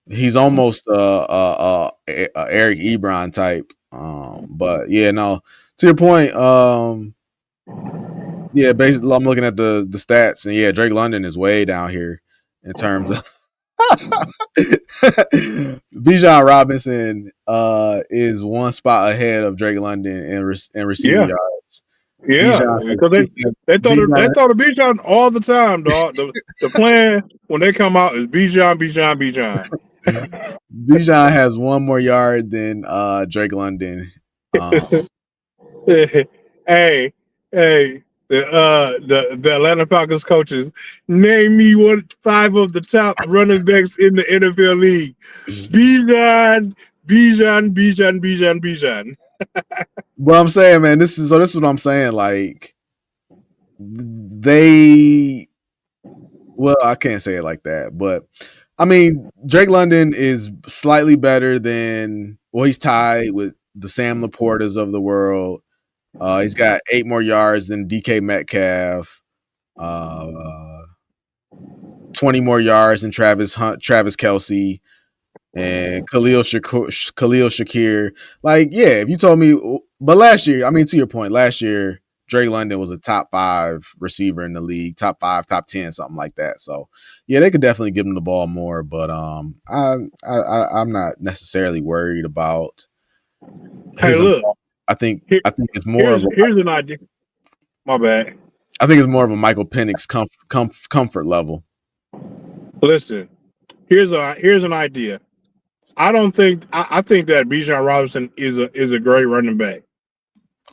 He's almost a Eric Ebron type. But yeah, no. To your point, yeah, basically, I'm looking at the stats, and yeah, Drake London is way down here in terms of Bijan Robinson is one spot ahead of Drake London in receiving Yeah, yards. yeah, Bijan has because they Bijan, throw the Bijan all the time, dog. The plan when they come out is Bijan, Bijan, Bijan. Bijan has one more yard than Drake London. Hey, hey, the Atlanta Falcons coaches, name me five of the top running backs in the NFL league. Bijan, Bijan, Bijan, Bijan, Bijan. What I'm saying, man, this is what I'm saying. Like they, well, I can't say it like that, but I mean, Drake London is slightly better than, well, he's tied with the Sam Laportas of the world. He's got 8 more yards than DK Metcalf, 20 more yards than Travis Kelce, and Khalil Shakir. Like, yeah, if you told me, but last year, I mean, to your point, last year Drake London was a top 5 receiver in the league, top 5, top 10, something like that. So, yeah, they could definitely give him the ball more, but I'm not necessarily worried about Hey, his look, involvement. I think it's more of here's an idea. My bad. I think it's more of a Michael Penix comfort level. Listen, here's an idea. I think that Bijan Robinson is a great running back,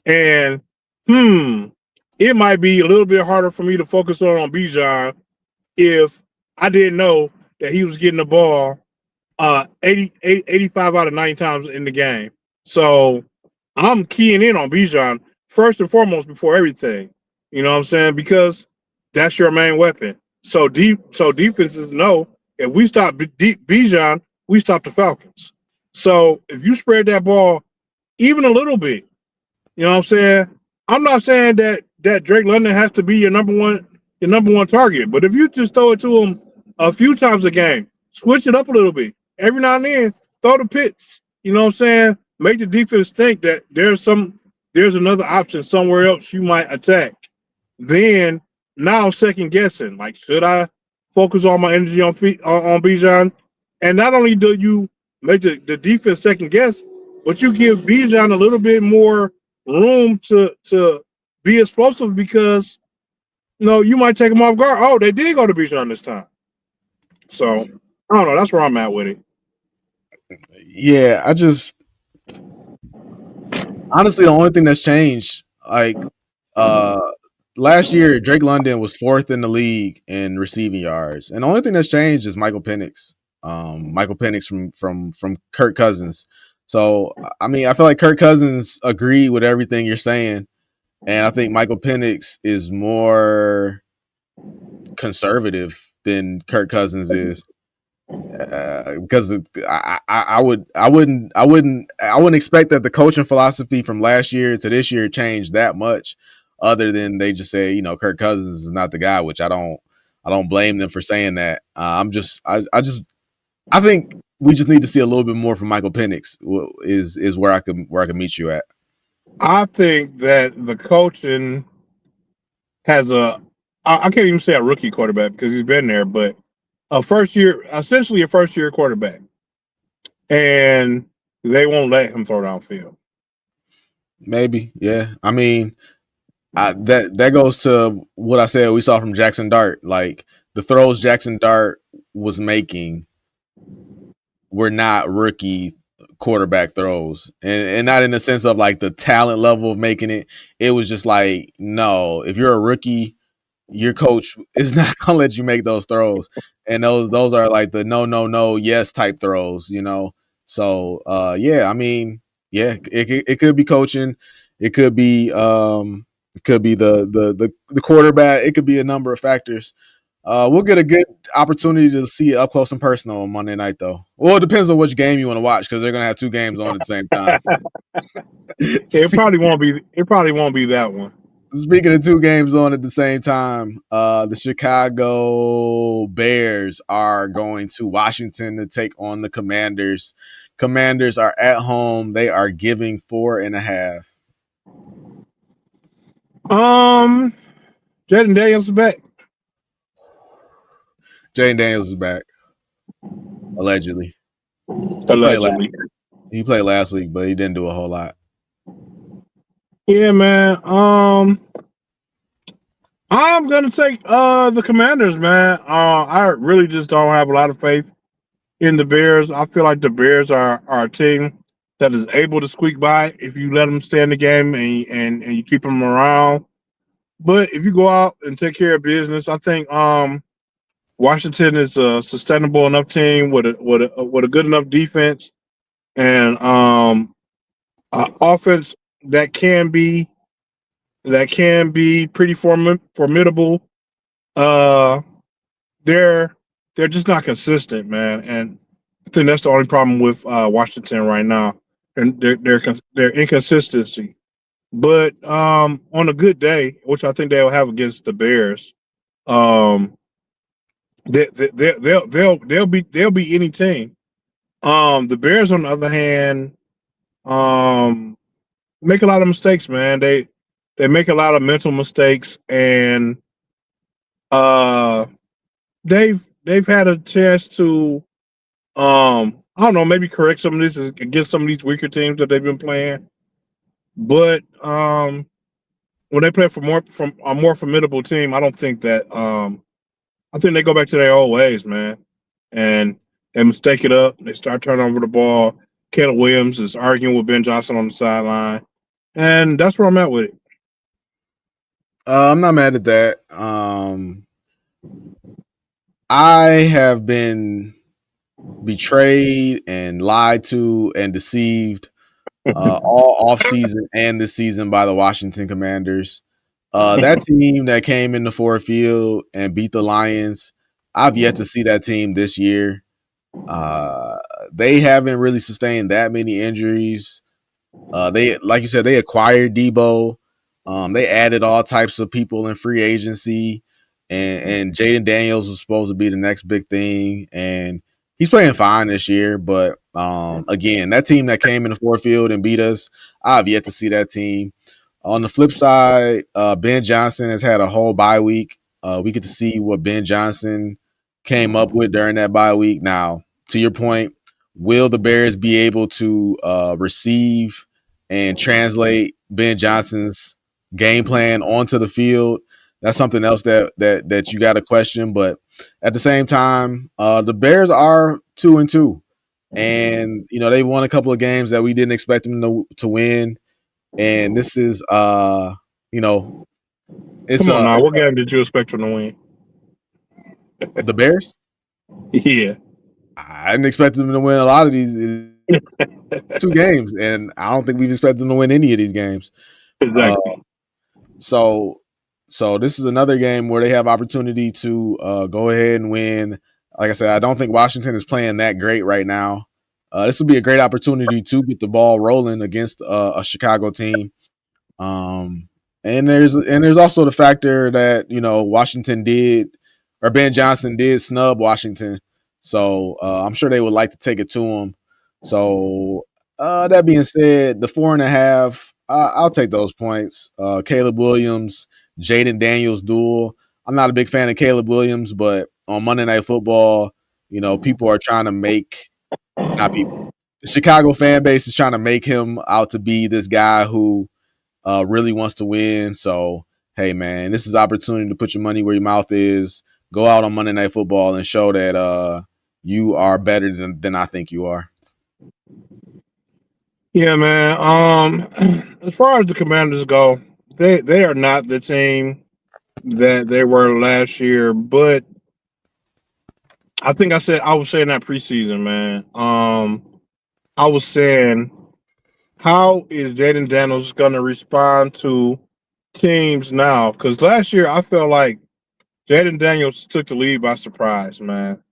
and it might be a little bit harder for me to focus on Bijan if I didn't know that he was getting the ball 85 out of 90 times in the game. So I'm keying in on Bijan first and foremost before everything. You know what I'm saying? Because that's your main weapon. So defenses know if we stop Bijan, we stop the Falcons. So if you spread that ball even a little bit, you know what I'm saying? I'm not saying that Drake London has to be your number one target, but if you just throw it to him a few times a game, switch it up a little bit. Every now and then, throw the pits. You know what I'm saying? Make the defense think that there's another option somewhere else you might attack. Then now I'm second guessing. Like, should I focus all my energy on Bijan? And not only do you make the defense second guess, but you give Bijan a little bit more room to be explosive because you might take him off guard. Oh, they did go to Bijan this time. So I don't know. That's where I'm at with it. Yeah, I just honestly the only thing that's changed, like last year, Drake London was 4th in the league in receiving yards, and the only thing that's changed is Michael Penix. Michael Penix from Kirk Cousins. So I mean, I feel like Kirk Cousins agreed with everything you're saying, and I think Michael Penix is more conservative than Kirk Cousins is. Because I wouldn't expect that the coaching philosophy from last year to this year changed that much, other than they just say Kirk Cousins is not the guy, which I don't blame them for saying that. I think we just need to see a little bit more from Michael Penix. Is where I can meet you at. I think that the coaching has I can't even say a rookie quarterback because he's been there, but essentially a first year quarterback, and they won't let him throw downfield. Maybe, yeah. I mean, that goes to what I said we saw from Jackson Dart. Like the throws Jackson Dart was making were not rookie quarterback throws, and not in the sense of like the talent level of making it. It was just like, no, if you're a rookie, your coach is not gonna let you make those throws, and those are like the no yes type throws, So yeah, I mean, yeah, it could be coaching, it could be the quarterback, it could be a number of factors. We'll get a good opportunity to see it up close and personal on Monday night, though. Well, it depends on which game you want to watch because they're gonna have 2 games on at the same time. It probably won't be. It probably won't be that one. Speaking of 2 games on at the same time, the Chicago Bears are going to Washington to take on the Commanders. Commanders are at home. They are giving 4.5. Jaden Daniels is back. Jaden Daniels is back, allegedly. Allegedly. He played last week, but he didn't do a whole lot. Yeah, man. I'm gonna take the Commanders, man. I really just don't have a lot of faith in the Bears. I feel like the Bears are a team that is able to squeak by if you let them stay in the game and you keep them around. But if you go out and take care of business, I think Washington is a sustainable enough team with a good enough defense and offense that can be pretty formidable. They're just not consistent, man, and I think that's the only problem with Washington right now, and their inconsistency. But on a good day, which I think they'll have against the Bears, um, they'll be any team. The Bears, on the other hand, um, make a lot of mistakes, man. They make a lot of mental mistakes, and uh, they've had a chance to I don't know, maybe correct some of this against some of these weaker teams that they've been playing. But when they play from a more formidable team, I don't think that I think they go back to their old ways, man, and they mistake it up. They start turning over the ball. Caleb Williams is arguing with Ben Johnson on the sideline, and that's where I'm at with it. I'm not mad at that. I have been betrayed and lied to and deceived all off season and this season by the Washington Commanders. That team that came in the Ford Field and beat the Lions, I've yet to see that team this year. Uh, they haven't really sustained that many injuries. They, like you said, they acquired Debo. They added all types of people in free agency, and Jaden Daniels was supposed to be the next big thing, and he's playing fine this year. But again, that team that came in the Ford Field and beat us, I've yet to see that team. On the flip side, Ben Johnson has had a whole bye week. We get to see what Ben Johnson came up with during that bye week. Now, to your point, will the Bears be able to receive and translate Ben Johnson's game plan onto the field? That's something else that you got to question. But at the same time, the Bears are 2-2, and they won a couple of games that we didn't expect them to win. And this is it's Come on now, what game did you expect them to win? the Bears. Yeah, I didn't expect them to win a lot of these 2 games, and I don't think we've expected them to win any of these games. exactly. So this is another game where they have opportunity to go ahead and win. Like I said, I don't think Washington is playing that great right now. This would be a great opportunity to get the ball rolling against a Chicago team. And there's also the factor that Washington did, or Ben Johnson did snub Washington, so I'm sure they would like to take it to him. So that being said, the 4.5, I'll take those points. Caleb Williams, Jaden Daniels duel. I'm not a big fan of Caleb Williams, but on Monday Night Football, people are trying to make, not people, the Chicago fan base is trying to make him out to be this guy who really wants to win. So, hey, man, this is opportunity to put your money where your mouth is. Go out on Monday Night Football and show that you are better than I think you are. Yeah, man. As far as the Commanders go, they are not the team that they were last year, but I think I was saying that preseason, man. I was saying, how is Jaden Daniels going to respond to teams now? Because last year I felt like Jaden Daniels took the lead by surprise, man,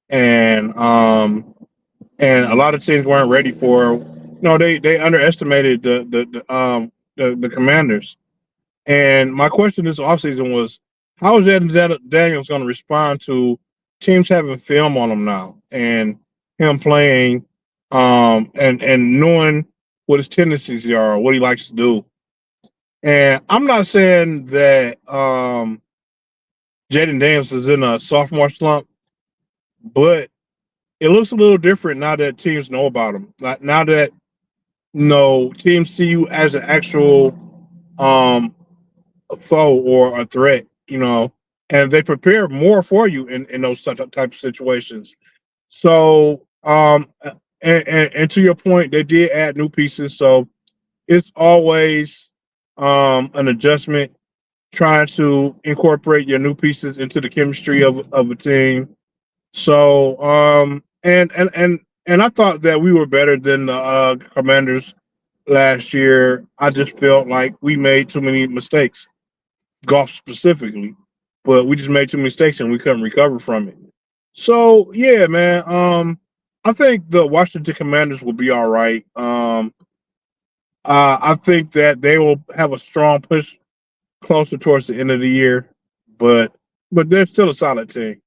and a lot of teams weren't ready for. They underestimated the Commanders. And my question this offseason was, how is Jaden Daniels going to respond to teams having film on him now and him playing and knowing what his tendencies are, what he likes to do. And I'm not saying that Jaden Daniels is in a sophomore slump, but it looks a little different now that teams know about him. Like now that teams see you as an actual a foe or a threat, and they prepare more for you in those type of situations. So, and to your point, they did add new pieces, so it's always an adjustment trying to incorporate your new pieces into the chemistry of a team. So, and I thought that we were better than the Commanders last year. I just felt like we made too many mistakes, golf specifically, but we just made too many mistakes and we couldn't recover from it. So yeah, man. I think the Washington Commanders will be all right. I think that they will have a strong push closer towards the end of the year, but they're still a solid team.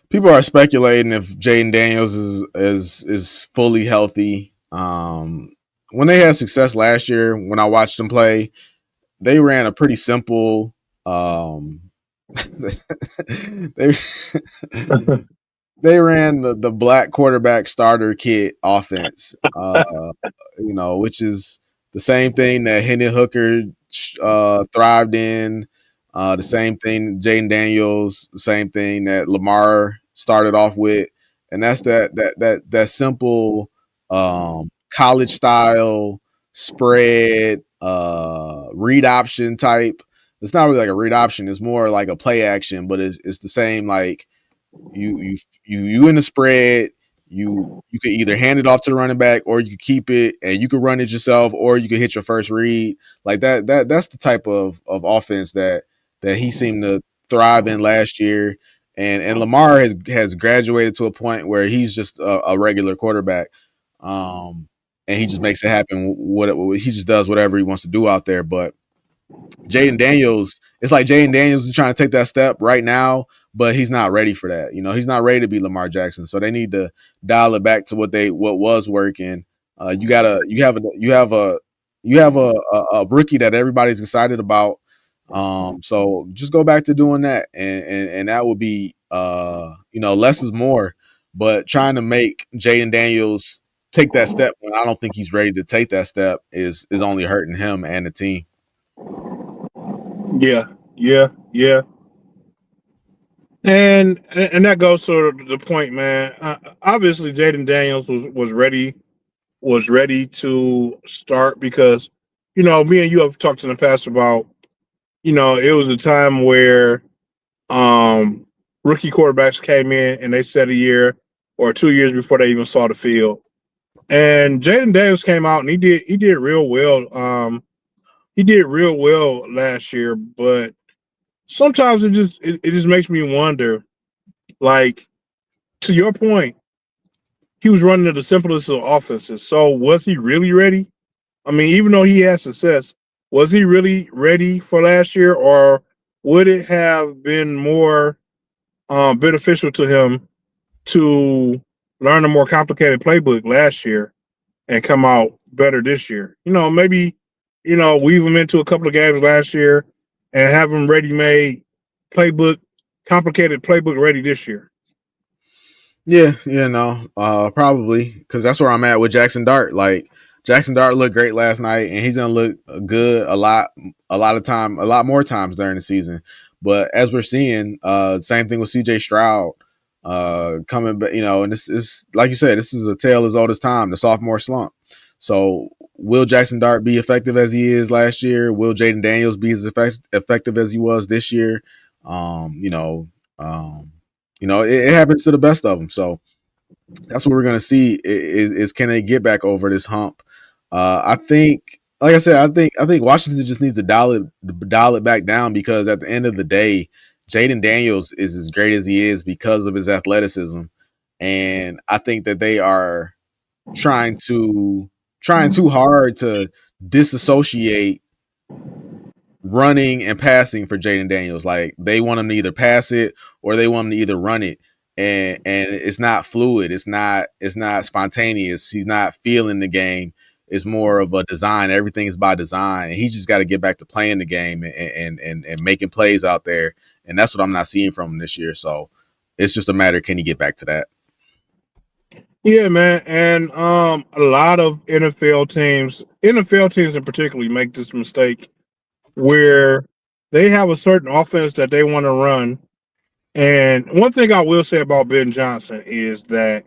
People are speculating if Jaden Daniels is fully healthy. When they had success last year, when I watched them play, they ran a pretty simple. They they ran the black quarterback starter kit offense, which is the same thing that Hendon Hooker thrived in, the same thing Jaden Daniels, the same thing that Lamar started off with, and that's that simple college style spread read option type. It's not really like a read option; it's more like a play action, but it's the same like You in the spread. You could either hand it off to the running back, or you keep it and you could run it yourself, or you could hit your first read. Like that's the type of offense that he seemed to thrive in last year. And Lamar has graduated to a point where he's just a regular quarterback. And he just makes it happen. What he just does whatever he wants to do out there. But Jaden Daniels, it's like Jaden Daniels is trying to take that step right now, but he's not ready for that. You know, he's not ready to be Lamar Jackson. So they need to dial it back to what was working. You have a rookie that everybody's excited about. So just go back to doing that, and that would be less is more. But trying to make Jaden Daniels take that step when I don't think he's ready to take that step is only hurting him and the team. Yeah, yeah. And that goes to the point, man. Obviously, Jaden Daniels was ready to start because me and you have talked in the past about it was a time where um rookie quarterbacks came in and they set a year or 2 years before they even saw the field. And Jaden Daniels came out and he did real well. He did real well last year, but sometimes it just makes me wonder, like, to your point, he was running the simplest of offenses. So was he really ready? I mean, even though he had success, was he really ready for last year, or would it have been more beneficial to him to learn a more complicated playbook last year and come out better this year? Maybe weave him into a couple of games last year and have him ready made playbook, complicated playbook ready this year. Yeah, probably because that's where I'm at with Jackson Dart. Like Jackson Dart looked great last night, and he's gonna look good a lot of time, a lot more times during the season. But as we're seeing, same thing with C.J. Stroud coming, and this is like you said, this is a tale as old as time, the sophomore slump. So will Jackson Dart be effective as he is last year? Will Jaden Daniels be as effective as he was this year? Um, you know, um, it happens to the best of them. So that's what we're going to see is can they get back over this hump? I think, like I said, I think Washington just needs to dial it back down because at the end of the day, Jaden Daniels is as great as he is because of his athleticism, and I think that they are trying too hard to disassociate running and passing for Jaden Daniels. Like they want him to either pass it or they want him to either run it. And it's not fluid. It's not spontaneous. He's not feeling the game. It's more of a design. Everything is by design. And he just got to get back to playing the game and making plays out there. And that's what I'm not seeing from him this year. So it's just a matter, can he get back to that? Yeah, man, and a lot of NFL teams in particular, make this mistake where they have a certain offense that they want to run. And one thing I will say about Ben Johnson is that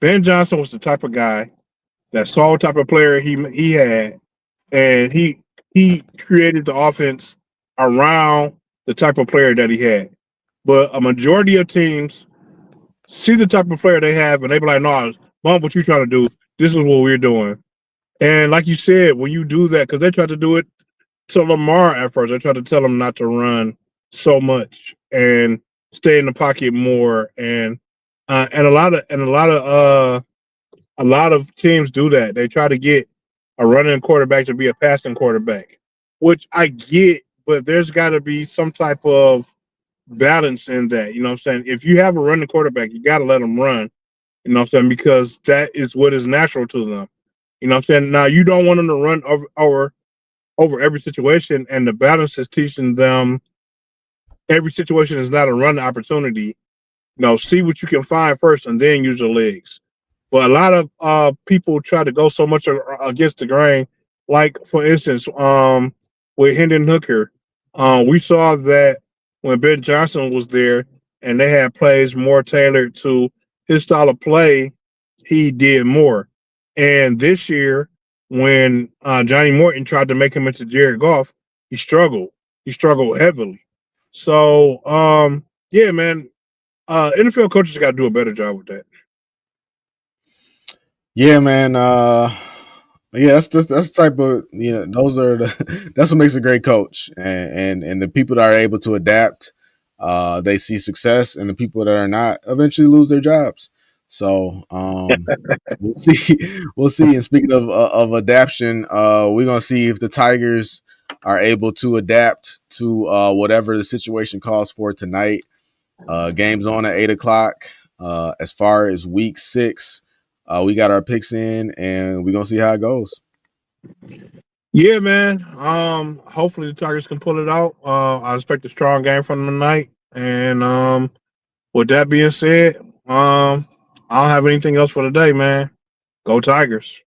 Ben Johnson was the type of guy that saw what type of player he had, and he created the offense around the type of player that he had. But a majority of teams see the type of player they have, and they be like, "No, mom, what you trying to do? This is what we're doing." And like you said, when you do that, because they tried to do it to Lamar at first, they tried to tell him not to run so much and stay in the pocket more, and a lot of teams do that. They try to get a running quarterback to be a passing quarterback, which I get, but there's got to be some type of balance in that. You know what I'm saying? If you have a running quarterback, you got to let them run. You know what I'm saying? Because that is what is natural to them. You know what I'm saying? Now you don't want them to run over every situation, and the balance is teaching them every situation is not a run opportunity. See what you can find first, and then use your legs. But a lot of people try to go so much against the grain. Like for instance, with Hendon Hooker, we saw that when Ben Johnson was there, and they had plays more tailored to his style of play, he did more. And this year, when Johnny Morton tried to make him into Jared Goff, he struggled. He struggled heavily. So, yeah, man, NFL coaches got to do a better job with that. Yeah, man. Yeah, that's the type of those are that's what makes a great coach, and the people that are able to adapt, they see success, and the people that are not eventually lose their jobs. So we'll see, we'll see. And speaking of adaptation, we're gonna see if the Tigers are able to adapt to whatever the situation calls for tonight. Games on at 8 o'clock. As far as week 6, we got our picks in, and we're gonna see how it goes. Yeah, man. Hopefully the Tigers can pull it out. I expect a strong game from them tonight. And with that being said, I don't have anything else for today, man. Go Tigers.